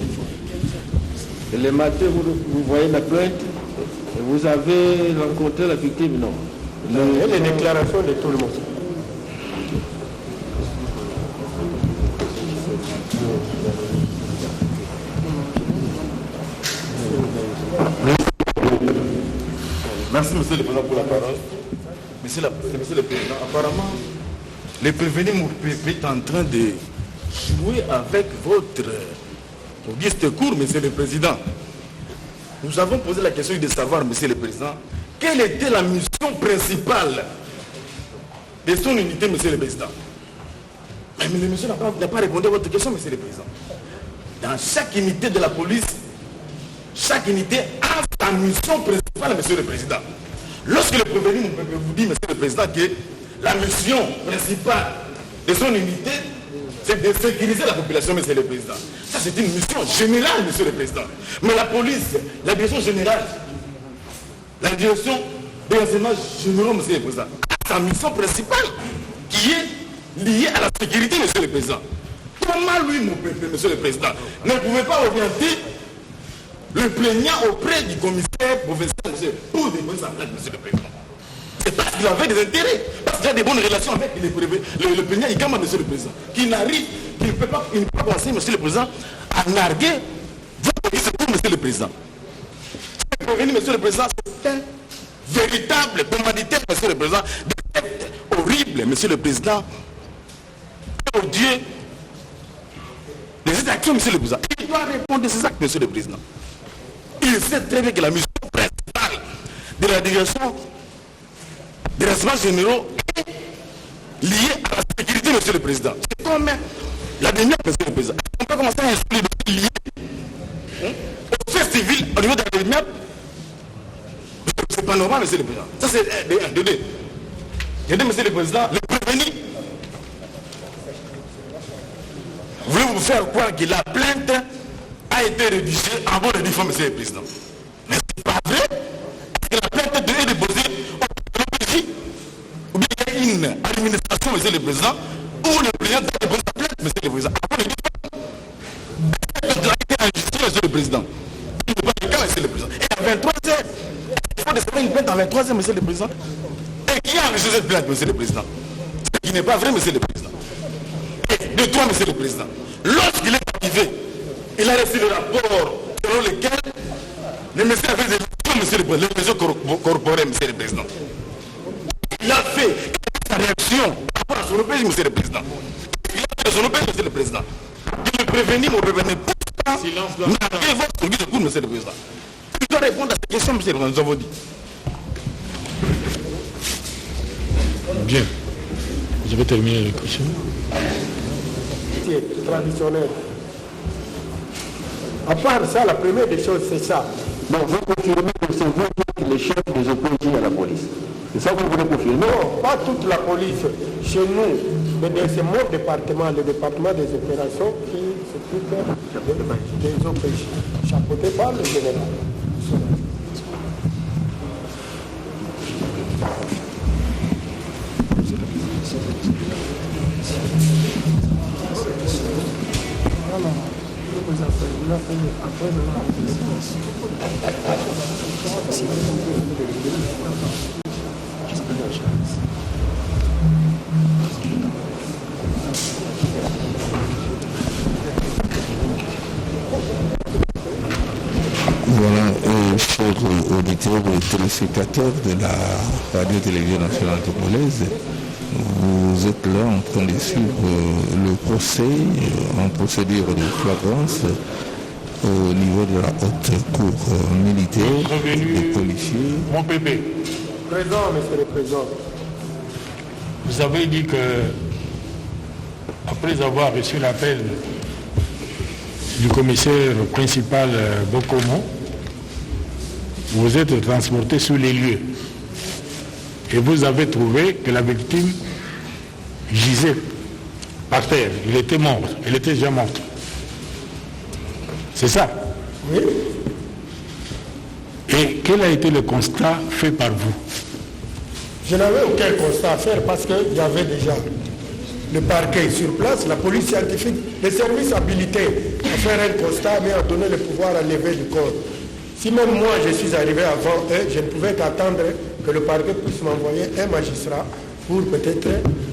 et le matin, vous voyez la plainte, et vous avez rencontré la victime, non? Et les déclarations de tout le monde. Merci, Monsieur le Président, pour la parole. Monsieur le Président, apparemment, le prévenu Moupépé est en train de jouer avec votre auguste cours, Monsieur le Président. Nous avons posé la question de savoir, Monsieur le Président, quelle était la mission principale de son unité, Monsieur le Président. Mais le monsieur n'a pas répondu à votre question, Monsieur le Président. Dans chaque unité de la police, chaque unité a sa mission principale, Monsieur le Président. Lorsque le prévenu vous dit, Monsieur le Président, que la mission principale de son unité, c'est de sécuriser la population, Monsieur le Président. Ça, c'est une mission générale, Monsieur le Président. Mais la police, la direction générale, la direction des renseignements généraux, Monsieur le Président, a sa mission principale qui est liée à la sécurité, Monsieur le Président. Comment lui, Monsieur le Président, ne pouvait pas orienter le plaignant auprès du commissaire provincial pour déposer sa plainte, Monsieur le Président? C'est parce qu'il avait des intérêts, parce qu'il a des bonnes relations avec le plaignant Ikamba, Monsieur le Président, qui ne peut pas penser, Monsieur le Président, à narguer votre discours, Monsieur le Président. C'est prévenu, Monsieur le Président, c'est un véritable commanditaire, Monsieur le Président, des actes horribles, Monsieur le Président, odieux, des actions, Monsieur le Président. Il doit répondre de ces actes, Monsieur le Président. Il sait très bien que la mission principale de la direction des renseignements généraux est liée à la sécurité, Monsieur le Président. C'est comme la dernière, Monsieur le Président. On peut commencer à expliquer lié au fait civil au niveau de la dernière. C'est pas normal, Monsieur le Président. Ça, c'est attendez. Attendez, Monsieur le Président, le prévenu. Voulez-vous faire croire que la plainte a été rédigée en bonne et due forme, Monsieur le Président? Mais ce n'est pas vrai. Que la plainte est déposée au l'OPJ, ou bien il y a une administration, Monsieur le Président, où le président doit déposer sa plainte, Monsieur le Président. En bonne et due forme. Elle doit être enregistrée, Monsieur le Président. Il n'est pas le cas, Monsieur le Président. Et à 23h, il faut déposer une plainte à 23h, Monsieur le Président. Et qui a enregistré cette plainte, Monsieur le Président? C'est qui n'est pas vrai, monsieur le Président. Et de toi, monsieur le Président, lorsqu'il est arrivé, il a reçu le rapport selon lequel le monsieur avait des lésions, monsieur le Président, les lésions corporelles, monsieur le Président. Il a fait sa réaction par rapport à son OPJ, monsieur le Président. Il a fait son OPJ, monsieur le Président. Il me prévenait, me prévenait pas. N'avez votre vie de cours, monsieur le Président. Il doit répondre à cette question, monsieur le Président, nous avons dit. Bien. Vous avez terminé la question. C'est traditionnel. À part ça, la première des choses, c'est ça. Donc vous confirmez que c'est vous qui êtes le chef des OPJ à la police. C'est ça que vous voulez confirmer? Non, pas toute la police. Chez nous, mais c'est mon département, le département des opérations, qui s'occupe des OPJ, chapeauté par le général. Voilà, chers auditeurs et téléspectateurs de la radio-télévision nationale congolaise, vous êtes là en train de suivre le procès en procédure de flagrance au niveau de la haute cour militaire des policiers. Mon pépé. Présent, monsieur le Président. Vous avez dit que, après avoir reçu l'appel du commissaire principal Bokomo, vous êtes transporté sur les lieux et vous avez trouvé que la victime gisait par terre. Il était mort, elle était déjà morte. C'est ça? Oui. Et quel a été le constat fait par vous? Je n'avais aucun constat à faire parce qu'il y avait déjà le parquet sur place, la police scientifique, les services habilités à faire un constat, mais à donner le pouvoir à lever du corps. Si même moi je suis arrivé avant eux, je ne pouvais qu'attendre que le parquet puisse m'envoyer un magistrat pour peut-être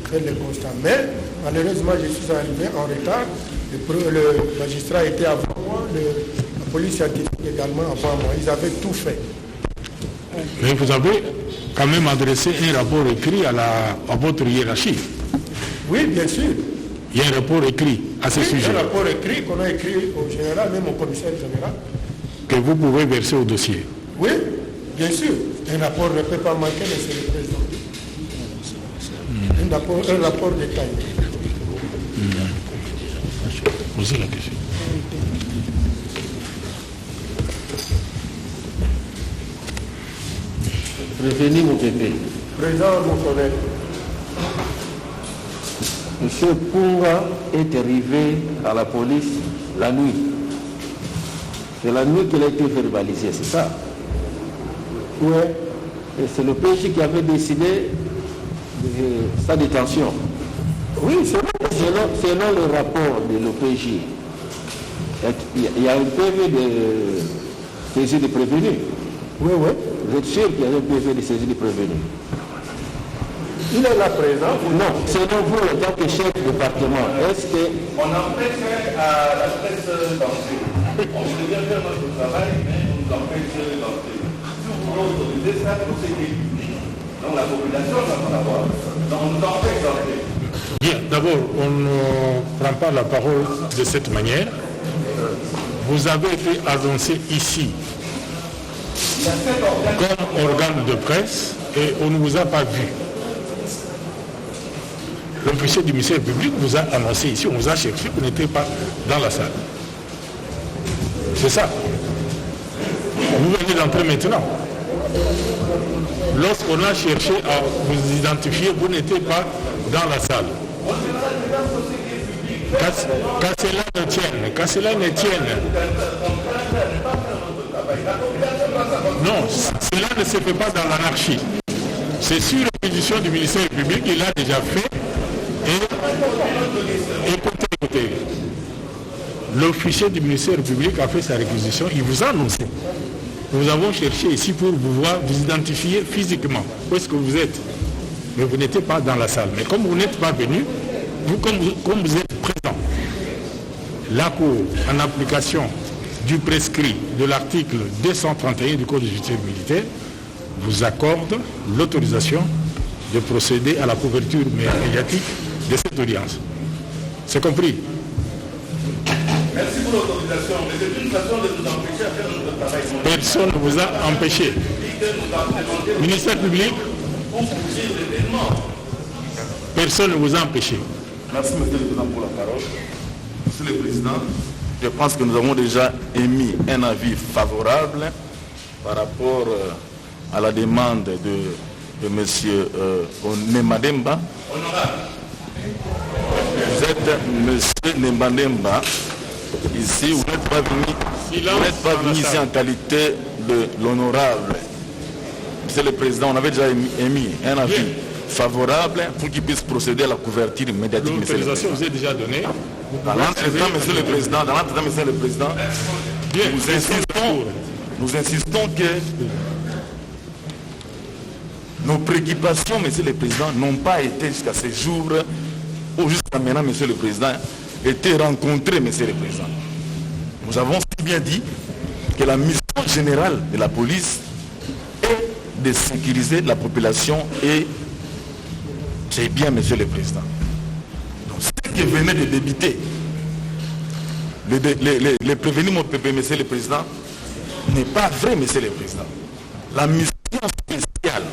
faire le constat. Mais malheureusement je suis arrivé en retard, le magistrat était avant moi, la police scientifique également avant moi, ils avaient tout fait. Mais vous avez quand même adressé un rapport écrit à votre hiérarchie. Oui, bien sûr. Il y a un rapport écrit à ce sujet. Un rapport écrit qu'on a écrit au général, même au commissaire général. Que vous pouvez verser au dossier. Oui, bien sûr. Un rapport ne peut pas manquer, monsieur le Président. Un rapport détaillé. Posez la question. Prévenez mon pépé. Président, mon collègue. Monsieur Punga est arrivé à la police la nuit. C'est la nuit qu'il a été verbalisé, c'est ça? Oui. Et c'est le PJ qui avait décidé de sa détention. Oui, c'est vrai. Selon le rapport de l'OPJ, il y a un PV de saisie de prévenu. Oui, oui. Vous êtes sûr qu'il y a un PV de saisie de prévenu? Il est là présent. Non, selon vous, en tant que chef de département, est-ce que... On empêche à la presse d'entrer. On devient faire notre travail, mais on nous empêche d'entrer. Si vous voulez autoriser ça, nous c'est public. Donc la population va en avoir. Donc on nous empêche d'entrer. Bien, d'abord, on ne prend pas la parole de cette manière. Vous avez été annoncé ici comme organe de presse et on ne vous a pas vu. L'officier du ministère public vous a annoncé ici, on vous a cherché, vous n'étiez pas dans la salle. C'est ça. Vous venez d'entrer maintenant. Lorsqu'on a cherché à vous identifier, vous n'étiez pas dans la salle. Qu'à cela ne tienne. Non, cela ne se fait pas dans l'anarchie. C'est sur l'opposition du ministère public, il a déjà fait. Et écoutez, l'officier du ministère public a fait sa réquisition, il vous a annoncé. Nous avons cherché ici pour vous voir, vous identifier physiquement. Où est-ce que vous êtes? mais vous n'étiez pas dans la salle. Mais comme vous n'êtes pas venu, comme vous êtes présent, la Cour, en application du prescrit de l'article 231 du Code judiciaire militaire, vous accorde l'autorisation de procéder à la couverture médiatique de cette audience. C'est compris? Merci pour l'autorisation, mais c'est une façon de nous empêcher à faire notre travail. Personne ne vous a empêché. Ministère public, personne ne vous a empêché. Merci, Monsieur le Président, pour la parole. Monsieur le Président, je pense que nous avons déjà émis un avis favorable par rapport à la demande de M. Nemademba. Vous êtes M. Nemademba. Ici, vous n'êtes pas venu ici en qualité de l'honorable. Monsieur le Président, on avait déjà émis un avis favorable pour qu'il puisse procéder à la couverture médiatique. L'autorisation vous est déjà donnée. Dans l'entretemps, Monsieur le Président, nous insistons que nos préoccupations, Monsieur le Président, n'ont pas été jusqu'à ce jour, ou jusqu'à maintenant, Monsieur le Président, été rencontrées, Monsieur le Président. Nous avons si bien dit que la mission générale de la police est de sécuriser la population et c'est bien, Monsieur le Président. Donc, ce qui venait de débiter, les prévenus mon pépé, Monsieur le Président, n'est pas vrai, Monsieur le Président. La mission spéciale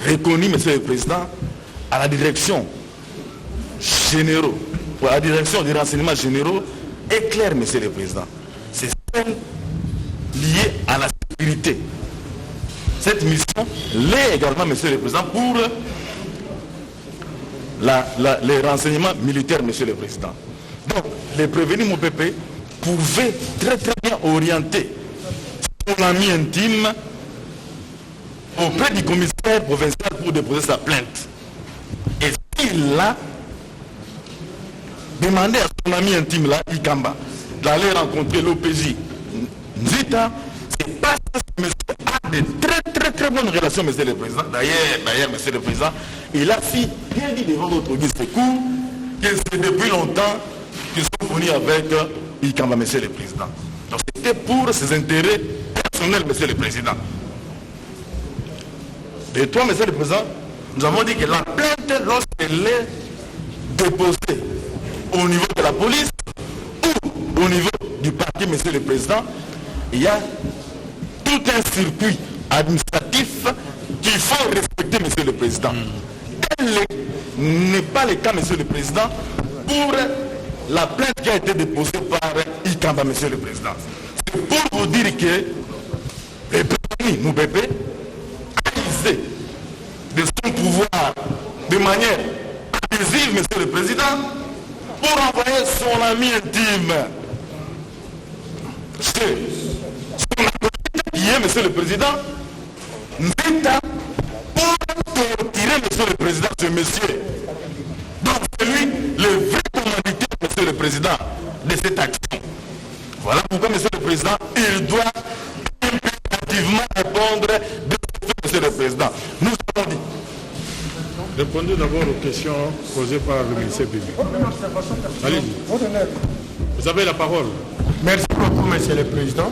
reconnue, Monsieur le Président, à la direction généraux, pour la direction des renseignements généraux, est claire, Monsieur le Président. C'est celle liée à la sécurité. Cette mission l'est également, Monsieur le Président, pour les renseignements militaires, Monsieur le Président. Donc, les prévenus MOPP pouvaient très bien orienter son ami intime auprès du commissaire provincial pour déposer sa plainte. Et s'il a demandé à son ami intime là, Ikamba, d'aller rencontrer l'OPJ Nzita, c'est parce que ce monsieur a de très bonnes relations, Monsieur le Président. D'ailleurs, Monsieur le Président, il a bien dit devant votre guide secours que c'est depuis longtemps qu'ils sont venus avec Ikamba, Monsieur le Président. Donc c'était pour ses intérêts personnels, Monsieur le Président. Et toi, Monsieur le Président, nous avons dit que la plainte, lorsqu'elle est déposée au niveau de la police ou au niveau du parquet, Monsieur le Président, il y a tout un circuit administratif qu'il faut respecter, Monsieur le Président. Tel n'est pas le cas, Monsieur le Président, pour la plainte qui a été déposée par Ikamba, Monsieur le Président. C'est pour vous dire que les prévenus, nous bébés, a usé de son pouvoir de manière abusive, Monsieur le Président, pour envoyer son ami intime chez son acolyte qui est, Monsieur le Président, Nzita, pour retirer, Monsieur le Président, ce monsieur. Donc c'est lui le vrai commanditaire, Monsieur le Président, de cette action. Voilà pourquoi, Monsieur le Président, il doit impérativement répondre de ce fait, Monsieur le Président. Nous avons dit. Répondez d'abord aux questions posées par le ministère public. Allez-y. Vous avez la parole. Merci beaucoup, Monsieur le Président.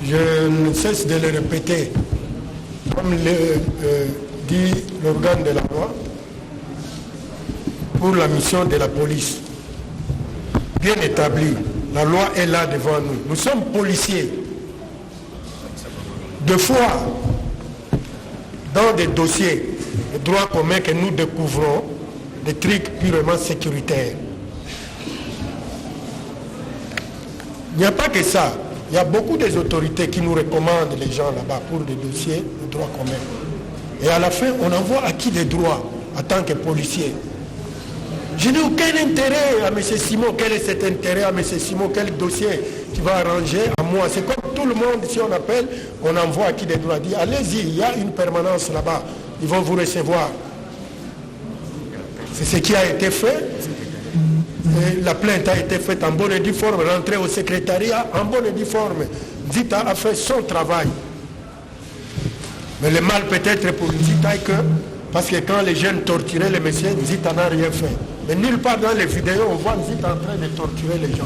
Je ne cesse de le répéter. Comme le dit l'organe de la loi, pour la mission de la police, bien établie, la loi est là devant nous. Nous sommes policiers. Deux fois, dans des dossiers de droit commun que nous découvrons, des trucs purement sécuritaires. Il n'y a pas que ça. Il y a beaucoup des autorités qui nous recommandent les gens là-bas pour des dossiers de droit commun. Et à la fin, on envoie acquis des droits en tant que policier. Je n'ai aucun intérêt à M. Simon. Quel est cet intérêt à M. Simon? Quel dossier tu vas arranger à moi? C'est comme tout le monde, si on appelle, on envoie acquis des droits. Dit, allez-y, il y a une permanence là-bas. Ils vont vous recevoir. C'est ce qui a été fait. Et la plainte a été faite en bonne et due forme, rentrée au secrétariat en bonne et due forme. Zita a fait son travail. Mais le mal peut-être pour Nzita est que, parce que quand les jeunes torturaient les messieurs, Nzita n'a rien fait. Mais nulle part dans les vidéos, on voit Nzita en train de torturer les gens.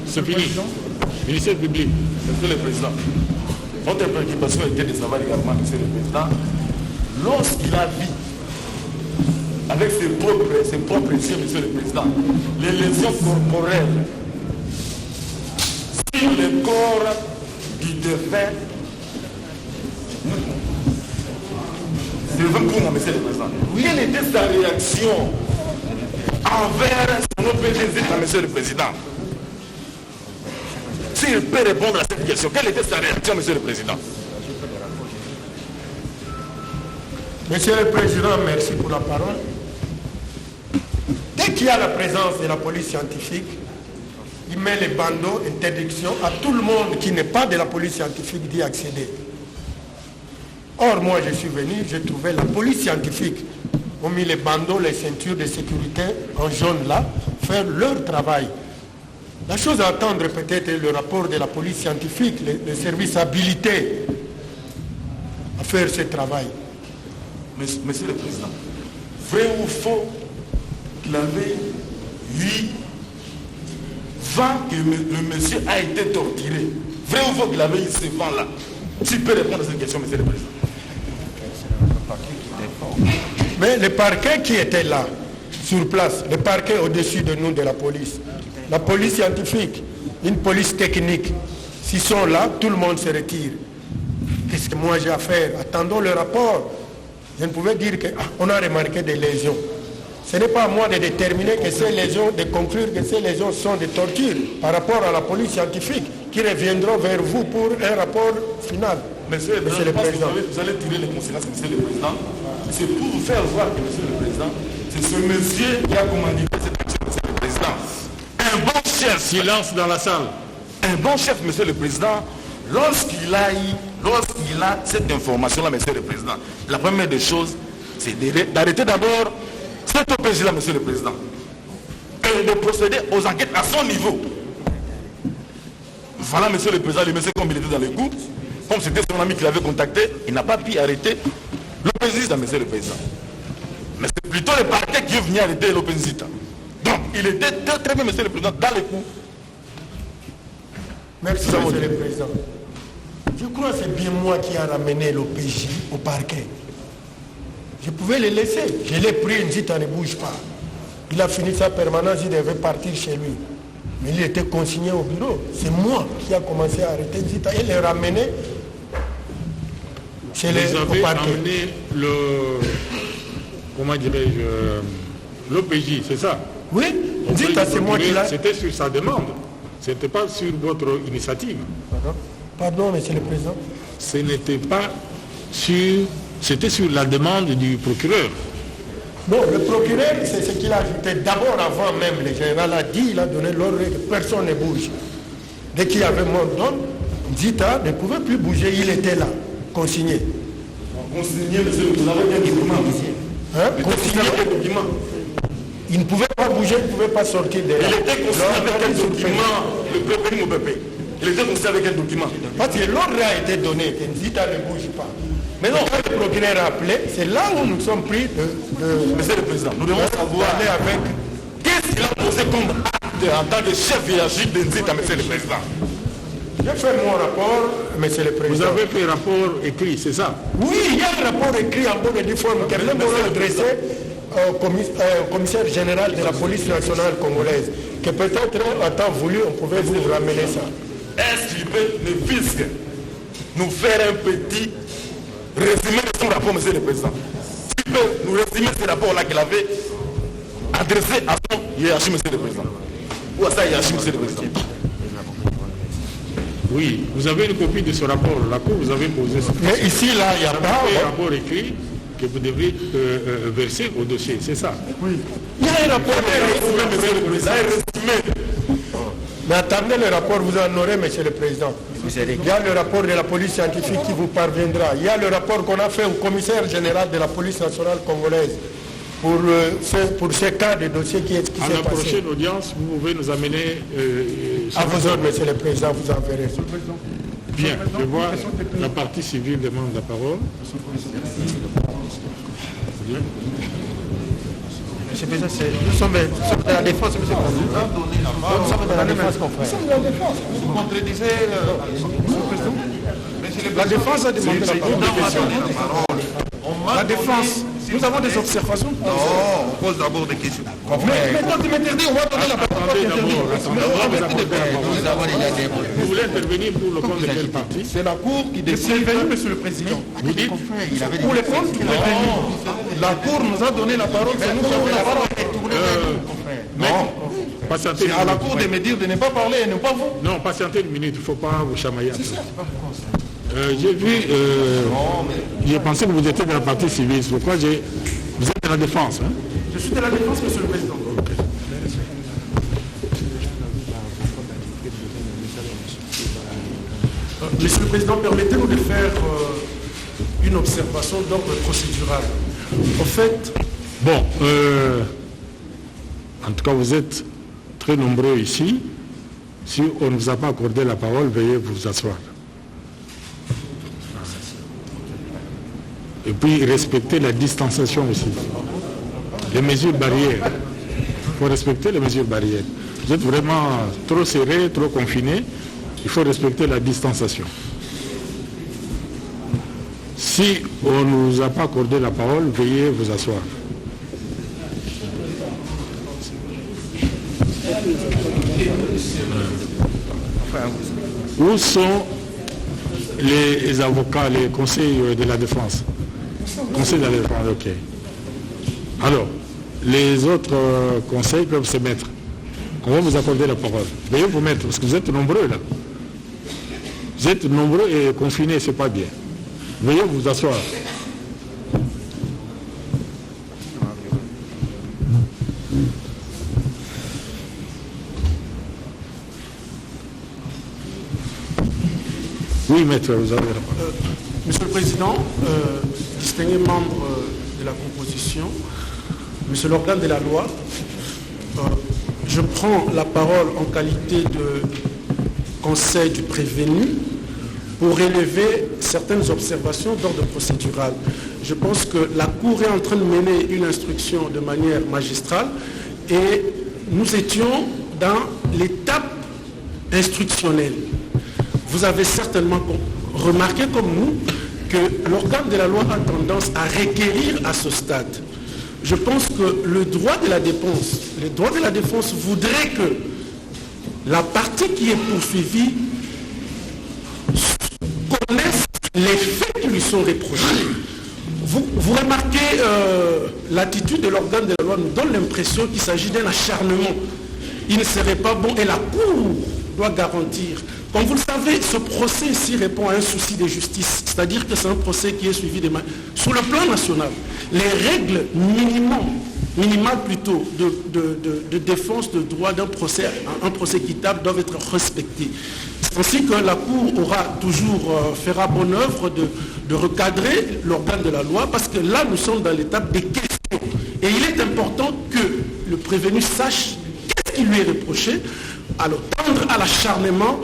C'est fini. Ministère public. Monsieur le Président, notre préoccupation était de savoir également, Monsieur le Président, lorsqu'il a vu avec ses propres yeux, Monsieur le Président, les lésions corporelles sur le corps du défunt, Monsieur le Président, quelle était sa réaction envers son OPG, Monsieur le Président? S'il peut répondre à cette question, quelle était sa réaction, Monsieur le Président? Monsieur le Président, merci pour la parole. Dès qu'il y a la présence de la police scientifique, il met les bandeaux, interdiction à tout le monde qui n'est pas de la police scientifique d'y accéder. Or, moi, je suis venu, j'ai trouvé la police scientifique, ont mis les bandeaux, les ceintures de sécurité en jaune là, faire leur travail. La chose à attendre peut-être est le rapport de la police scientifique, les services habilités à faire ce travail. Monsieur le Président, vrai ou faux qu'il avait eu vent que le monsieur a été torturé? Vrai ou faux qu'il avait eu ce vent-là? Tu peux répondre à cette question, Monsieur le Président. Mais le parquet qui était là, sur place, le parquet au-dessus de nous, de la police scientifique, une police technique, s'ils sont là, tout le monde se retire. Qu'est-ce que moi j'ai à faire? Attendons le rapport. Je ne pouvais dire qu'on a remarqué des lésions. Ce n'est pas à moi de déterminer que ces lésions, de conclure que ces lésions sont des tortures par rapport à la police scientifique qui reviendront vers vous pour un rapport final. Monsieur le Président, vous allez tirer les conséquences, Monsieur le Président. C'est pour vous faire voir que, Monsieur le Président, c'est ce monsieur qui a commandité cette action, Monsieur le Président. Un bon chef. Silence dans la salle. Un bon chef, Monsieur le Président, lorsqu'il a cette information-là, Monsieur le Président, la première des choses, c'est d'arrêter d'abord cet OPG-là, Monsieur le Président, et de procéder aux enquêtes à son niveau. Voilà, Monsieur le Président, le monsieur comme il était dans les coups, comme c'était son ami qui l'avait contacté, il n'a pas pu arrêter l'OPG-là, Monsieur le Président. Mais c'est plutôt le parquet qui est venu arrêter l'OPG-là. Donc, il était très bien, Monsieur le Président, dans les coups. Merci, Monsieur le Président. Je crois que c'est bien moi qui a ramené l'OPJ au parquet. Je pouvais le laisser. Je l'ai pris, Nzita ne bouge pas. Il a fini sa permanence, il devait partir chez lui. Mais il était consigné au bureau. C'est moi qui a commencé à arrêter Nzita et le ramener chez les au parquet. Amené comment dirais-je, l'OPJ, c'est ça? Oui, Nzita, c'est moi qui l'a... C'était sur sa demande. Ce n'était pas sur votre initiative. Pardon, Monsieur le Président. Ce n'était pas sur... C'était sur la demande du procureur. Non, le procureur, c'est ce qu'il a ajouté. D'abord, avant même, le général a dit, il a donné l'ordre que personne ne bouge. Dès qu'il y avait mon don, Nzita ne pouvait plus bouger, il était là, consigné. Consigné, monsieur, vous avez un document. Hein? Consigné. Il ne pouvait pas bouger, il ne pouvait pas sortir de là. Il était consigné avec un document, le peuple mon peuple. Il était consigné avec un document. Parce que l'ordre a été donné, que Nzita ne bouge pas. Mais non, quand le procureur a appelé, c'est là où nous sommes pris de... Monsieur le Président, nous devons savoir aller avec... Qu'est-ce qu'il a posé comme acte en tant que chef hiérarchique de Nzita, Monsieur le Président? J'ai fait mon rapport, Monsieur le Président. Vous avez fait un rapport écrit, c'est ça? Oui, il y a un rapport écrit en bonne et due forme qui a même adressé au commissaire général de la police nationale congolaise, que peut-être en temps voulu, on pouvait vous ramener ça. Est-ce qu'il peut, ne fisc, nous faire un petit résumé de son rapport, Monsieur le Président? S'il peut nous résumer ce rapport-là qu'il avait adressé à son hiérarchie, Monsieur le Président, ou à sa hiérarchie, Monsieur le Président? Oui, vous avez une copie de ce rapport. La Cour vous avez posé ça. Mais ici, là, il n'y a pas un rapport écrit que vous devez verser au dossier, c'est ça? Oui. Il y a un rapport Monsieur le Président, un résumé. Mais attendez le rapport, vous en aurez, Monsieur le Président. Il y a le rapport de la police scientifique qui vous parviendra. Il y a le rapport qu'on a fait au commissaire général de la police nationale congolaise pour ce cas de dossier qui s'est passé. À la prochaine audience, vous pouvez nous amener... à vos ordres, Monsieur le Président, vous en verrez. Bien, je vois la partie civile demande la parole. Bien. Monsieur le Président, nous sommes de la défense, monsieur le Président. Nous sommes de la défense, confrère. Nous sommes de la défense. Vous contredisez La défense a demandé la parole. La défense, nous avons des observations. Non, on pose d'abord des questions. Mais quand tu m'interdis, on va donner la parole. Vous voulez intervenir pour le compte de quel parti? C'est la Cour qui décide, monsieur le Président. Vous dites Pour les comptes, la Cour nous a donné la parole, c'est nous qui avons la parole. non, patientez. C'est à la Cour de me dire de ne pas parler et ne pas vous. Non, patientez une minute, il ne faut pas vous chamailler. J'ai vu, j'ai pensé que vous étiez de la partie civile, c'est pourquoi vous êtes de la défense. Hein? Je suis de la défense, monsieur le Président. Monsieur le Président, permettez-nous de faire une observation d'ordre procédural. En fait... Bon, en tout cas, vous êtes très nombreux ici. Si on ne vous a pas accordé la parole, veuillez vous asseoir. Et puis, respecter la distanciation aussi. Les mesures barrières. Il faut respecter les mesures barrières. Vous êtes vraiment trop serré, trop confiné. Il faut respecter la distanciation. Si on ne vous a pas accordé la parole, veuillez vous asseoir. Où sont les avocats, les conseils de la défense? Conseil de la défense, ok. Alors, les autres conseils peuvent se mettre. On va vous accorder la parole. Veuillez vous mettre, parce que vous êtes nombreux là. Vous êtes nombreux et confinés, c'est pas bien. Veuillez vous asseoir. Oui, maître, vous avez la parole. Monsieur le Président, distingués membres de la composition, monsieur l'organe de la loi, je prends la parole en qualité de conseil du prévenu pour élever certaines observations d'ordre procédural. Je pense que la Cour est en train de mener une instruction de manière magistrale et nous étions dans l'étape instructionnelle. Vous avez certainement remarqué comme nous que l'organe de la loi a tendance à requérir à ce stade. Je pense que le droit de la défense voudrait que la partie qui est poursuivie connaisse les faits qui lui sont reprochés. Vous remarquez l'attitude de l'organe de la loi nous donne l'impression qu'il s'agit d'un acharnement. Il ne serait pas bon et la Cour doit garantir. Comme vous le savez, ce procès ici répond à un souci de justice, c'est-à-dire que c'est un procès qui est suivi sur le plan national. Les règles minimales plutôt de défense de droit d'un procès, un procès équitable doivent être respectées. C'est ainsi que la Cour fera bonne œuvre de recadrer l'organe de la loi, parce que là nous sommes dans l'étape des questions. Et il est important que le prévenu sache qu'est-ce qui lui est reproché. Alors tendre à l'acharnement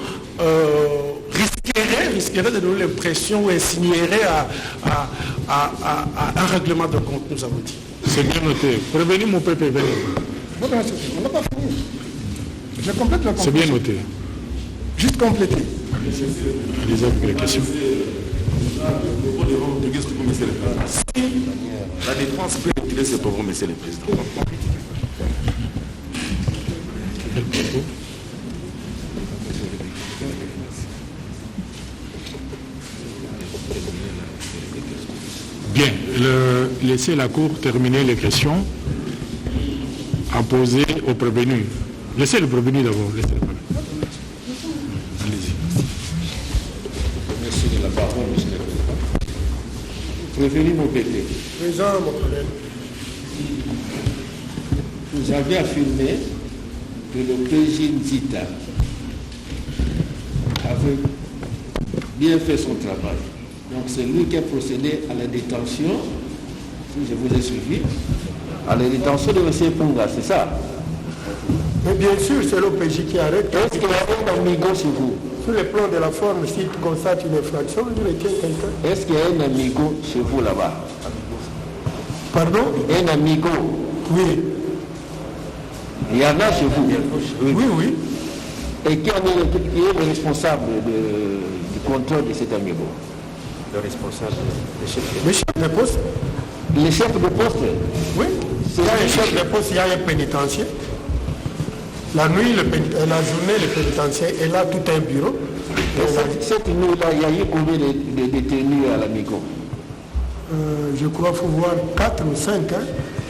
risquerait de donner l'impression ou insinuerait à un règlement de compte, nous avons dit. C'est bien noté. Prévenez mon peuple. On n'a pas fini. Je complète la conclusion. C'est bien noté. Juste compléter. Les autres questions. La défense peut retirer ce propos, monsieur le Président. Bien, laissez la Cour terminer les questions à poser au prévenu. Laissez le prévenu d'abord. Allez-y. Merci de la parole, monsieur le Président. Prévenu mon pété. Présent, mon collègue. Vous avez affirmé que le président Zita avait bien fait son travail. Donc c'est lui qui a procédé à la détention, si je vous ai suivi, à la détention de M. Punga, c'est ça? Mais bien sûr, c'est l'OPJ qui arrête. Est-ce qu'il y a un amigo sur vous? Sur le plan de la forme, s'il constate une infraction, il retient quelqu'un. Est-ce qu'il y a un amigo chez vous là-bas? Pardon? Un amigo? Oui. Il y en a chez vous? Oui, oui. Et qui est le responsable du contrôle de cet amigo? Le responsable, le chef de poste. Le chef de poste? Oui. Il y a un chef de poste, il y a un pénitencier. La nuit, la journée, le pénitencier est là, tout un bureau. Cette nuit-là, il y a eu combien de détenus à l'amigo? Je crois qu'il faut voir 4 ou 5. Hein.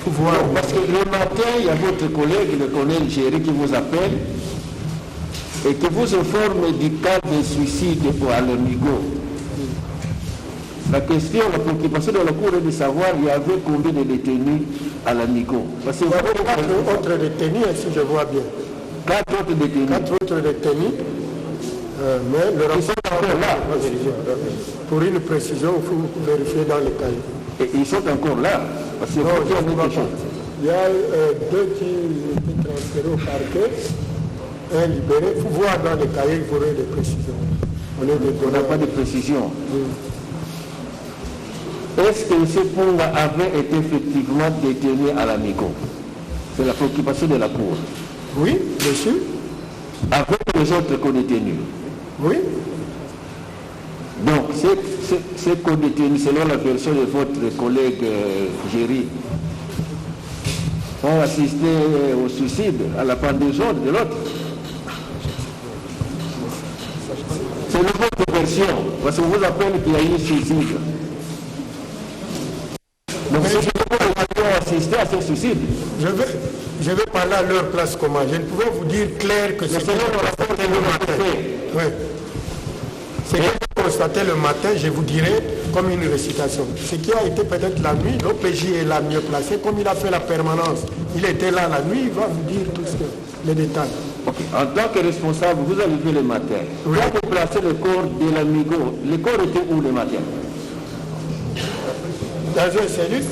Faut voir. Non, parce que le matin, il y a votre collègue, le colonel Géry, qui vous appelle et qui vous informe du cas de suicide à l'amigo. La question, la préoccupation de la Cour est de savoir il y avait combien de détenus à l'amigo. Parce que il y avait 4 autres détenus, si je vois bien. 4 autres détenus. 4 autres détenus. Mais le rapport est là. Pour une précision, il faut vérifier dans les cahiers. Et ils sont encore là. Parce que non, il y a 2 qui étaient transférés au parquet, un libéré. Il faut voir dans les cahiers, vous aurez des précisions. On n'a pas de précision. Est-ce que M. Ponga avait été effectivement détenu à l'amigo? C'est la préoccupation de la Cour. Oui, bien sûr. Avec les autres co-détenus? Oui. Donc, ces co-détenus, selon la version de votre collègue Géry, ont assisté au suicide, à la pendaison de l'autre. C'est votre version, parce qu'on vous appelle qu'il y a eu suicide. Donc, c'est que vous avez assisté à ce suicide. Je vais parler à leur place comment. Je ne pouvais vous dire clair que c'est constaté le matin. Oui. C'est que j'ai constaté le matin, je vous dirai comme une récitation. Ce qui a été peut-être la nuit, l'OPJ est là mieux placé. Comme il a fait la permanence, il était là la nuit, il va vous dire tous les détails. Okay. En tant que responsable, vous avez vu le matin. Oui. Quand vous placez le corps de l'amigo, le corps était où le matin? Dans une cellule.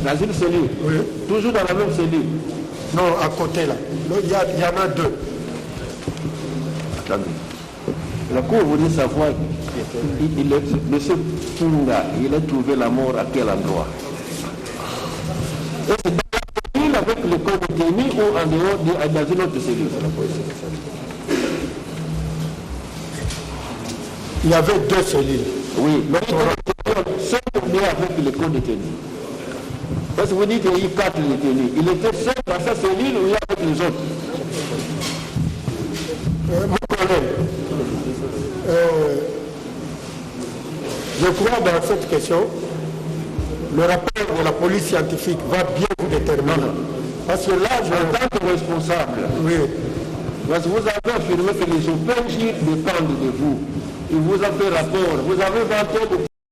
Dans une cellule? Oui. Toujours dans la même cellule? Non, à côté là. Il y en a 2. Attendez. La Cour voulait savoir, M. Punga, il a trouvé la mort à quel endroit? Est-ce dans la cellule avec le corps détenu ou en dehors dans une autre cellule? Il y avait 2 cellules. Oui, mais seul avec le corps détenu. Parce que vous dites qu'il y a eu 4 détenus. Il était seul dans sa cellule ou il y a avec les autres? Mon collègue, je crois dans cette question, le rapport de la police scientifique va bien vous déterminer. Parce que là, en tant que responsable, oui. Parce que vous avez affirmé que les OPJ dépendent de vous. Il vous a fait rapport. Vous avez 20 ans de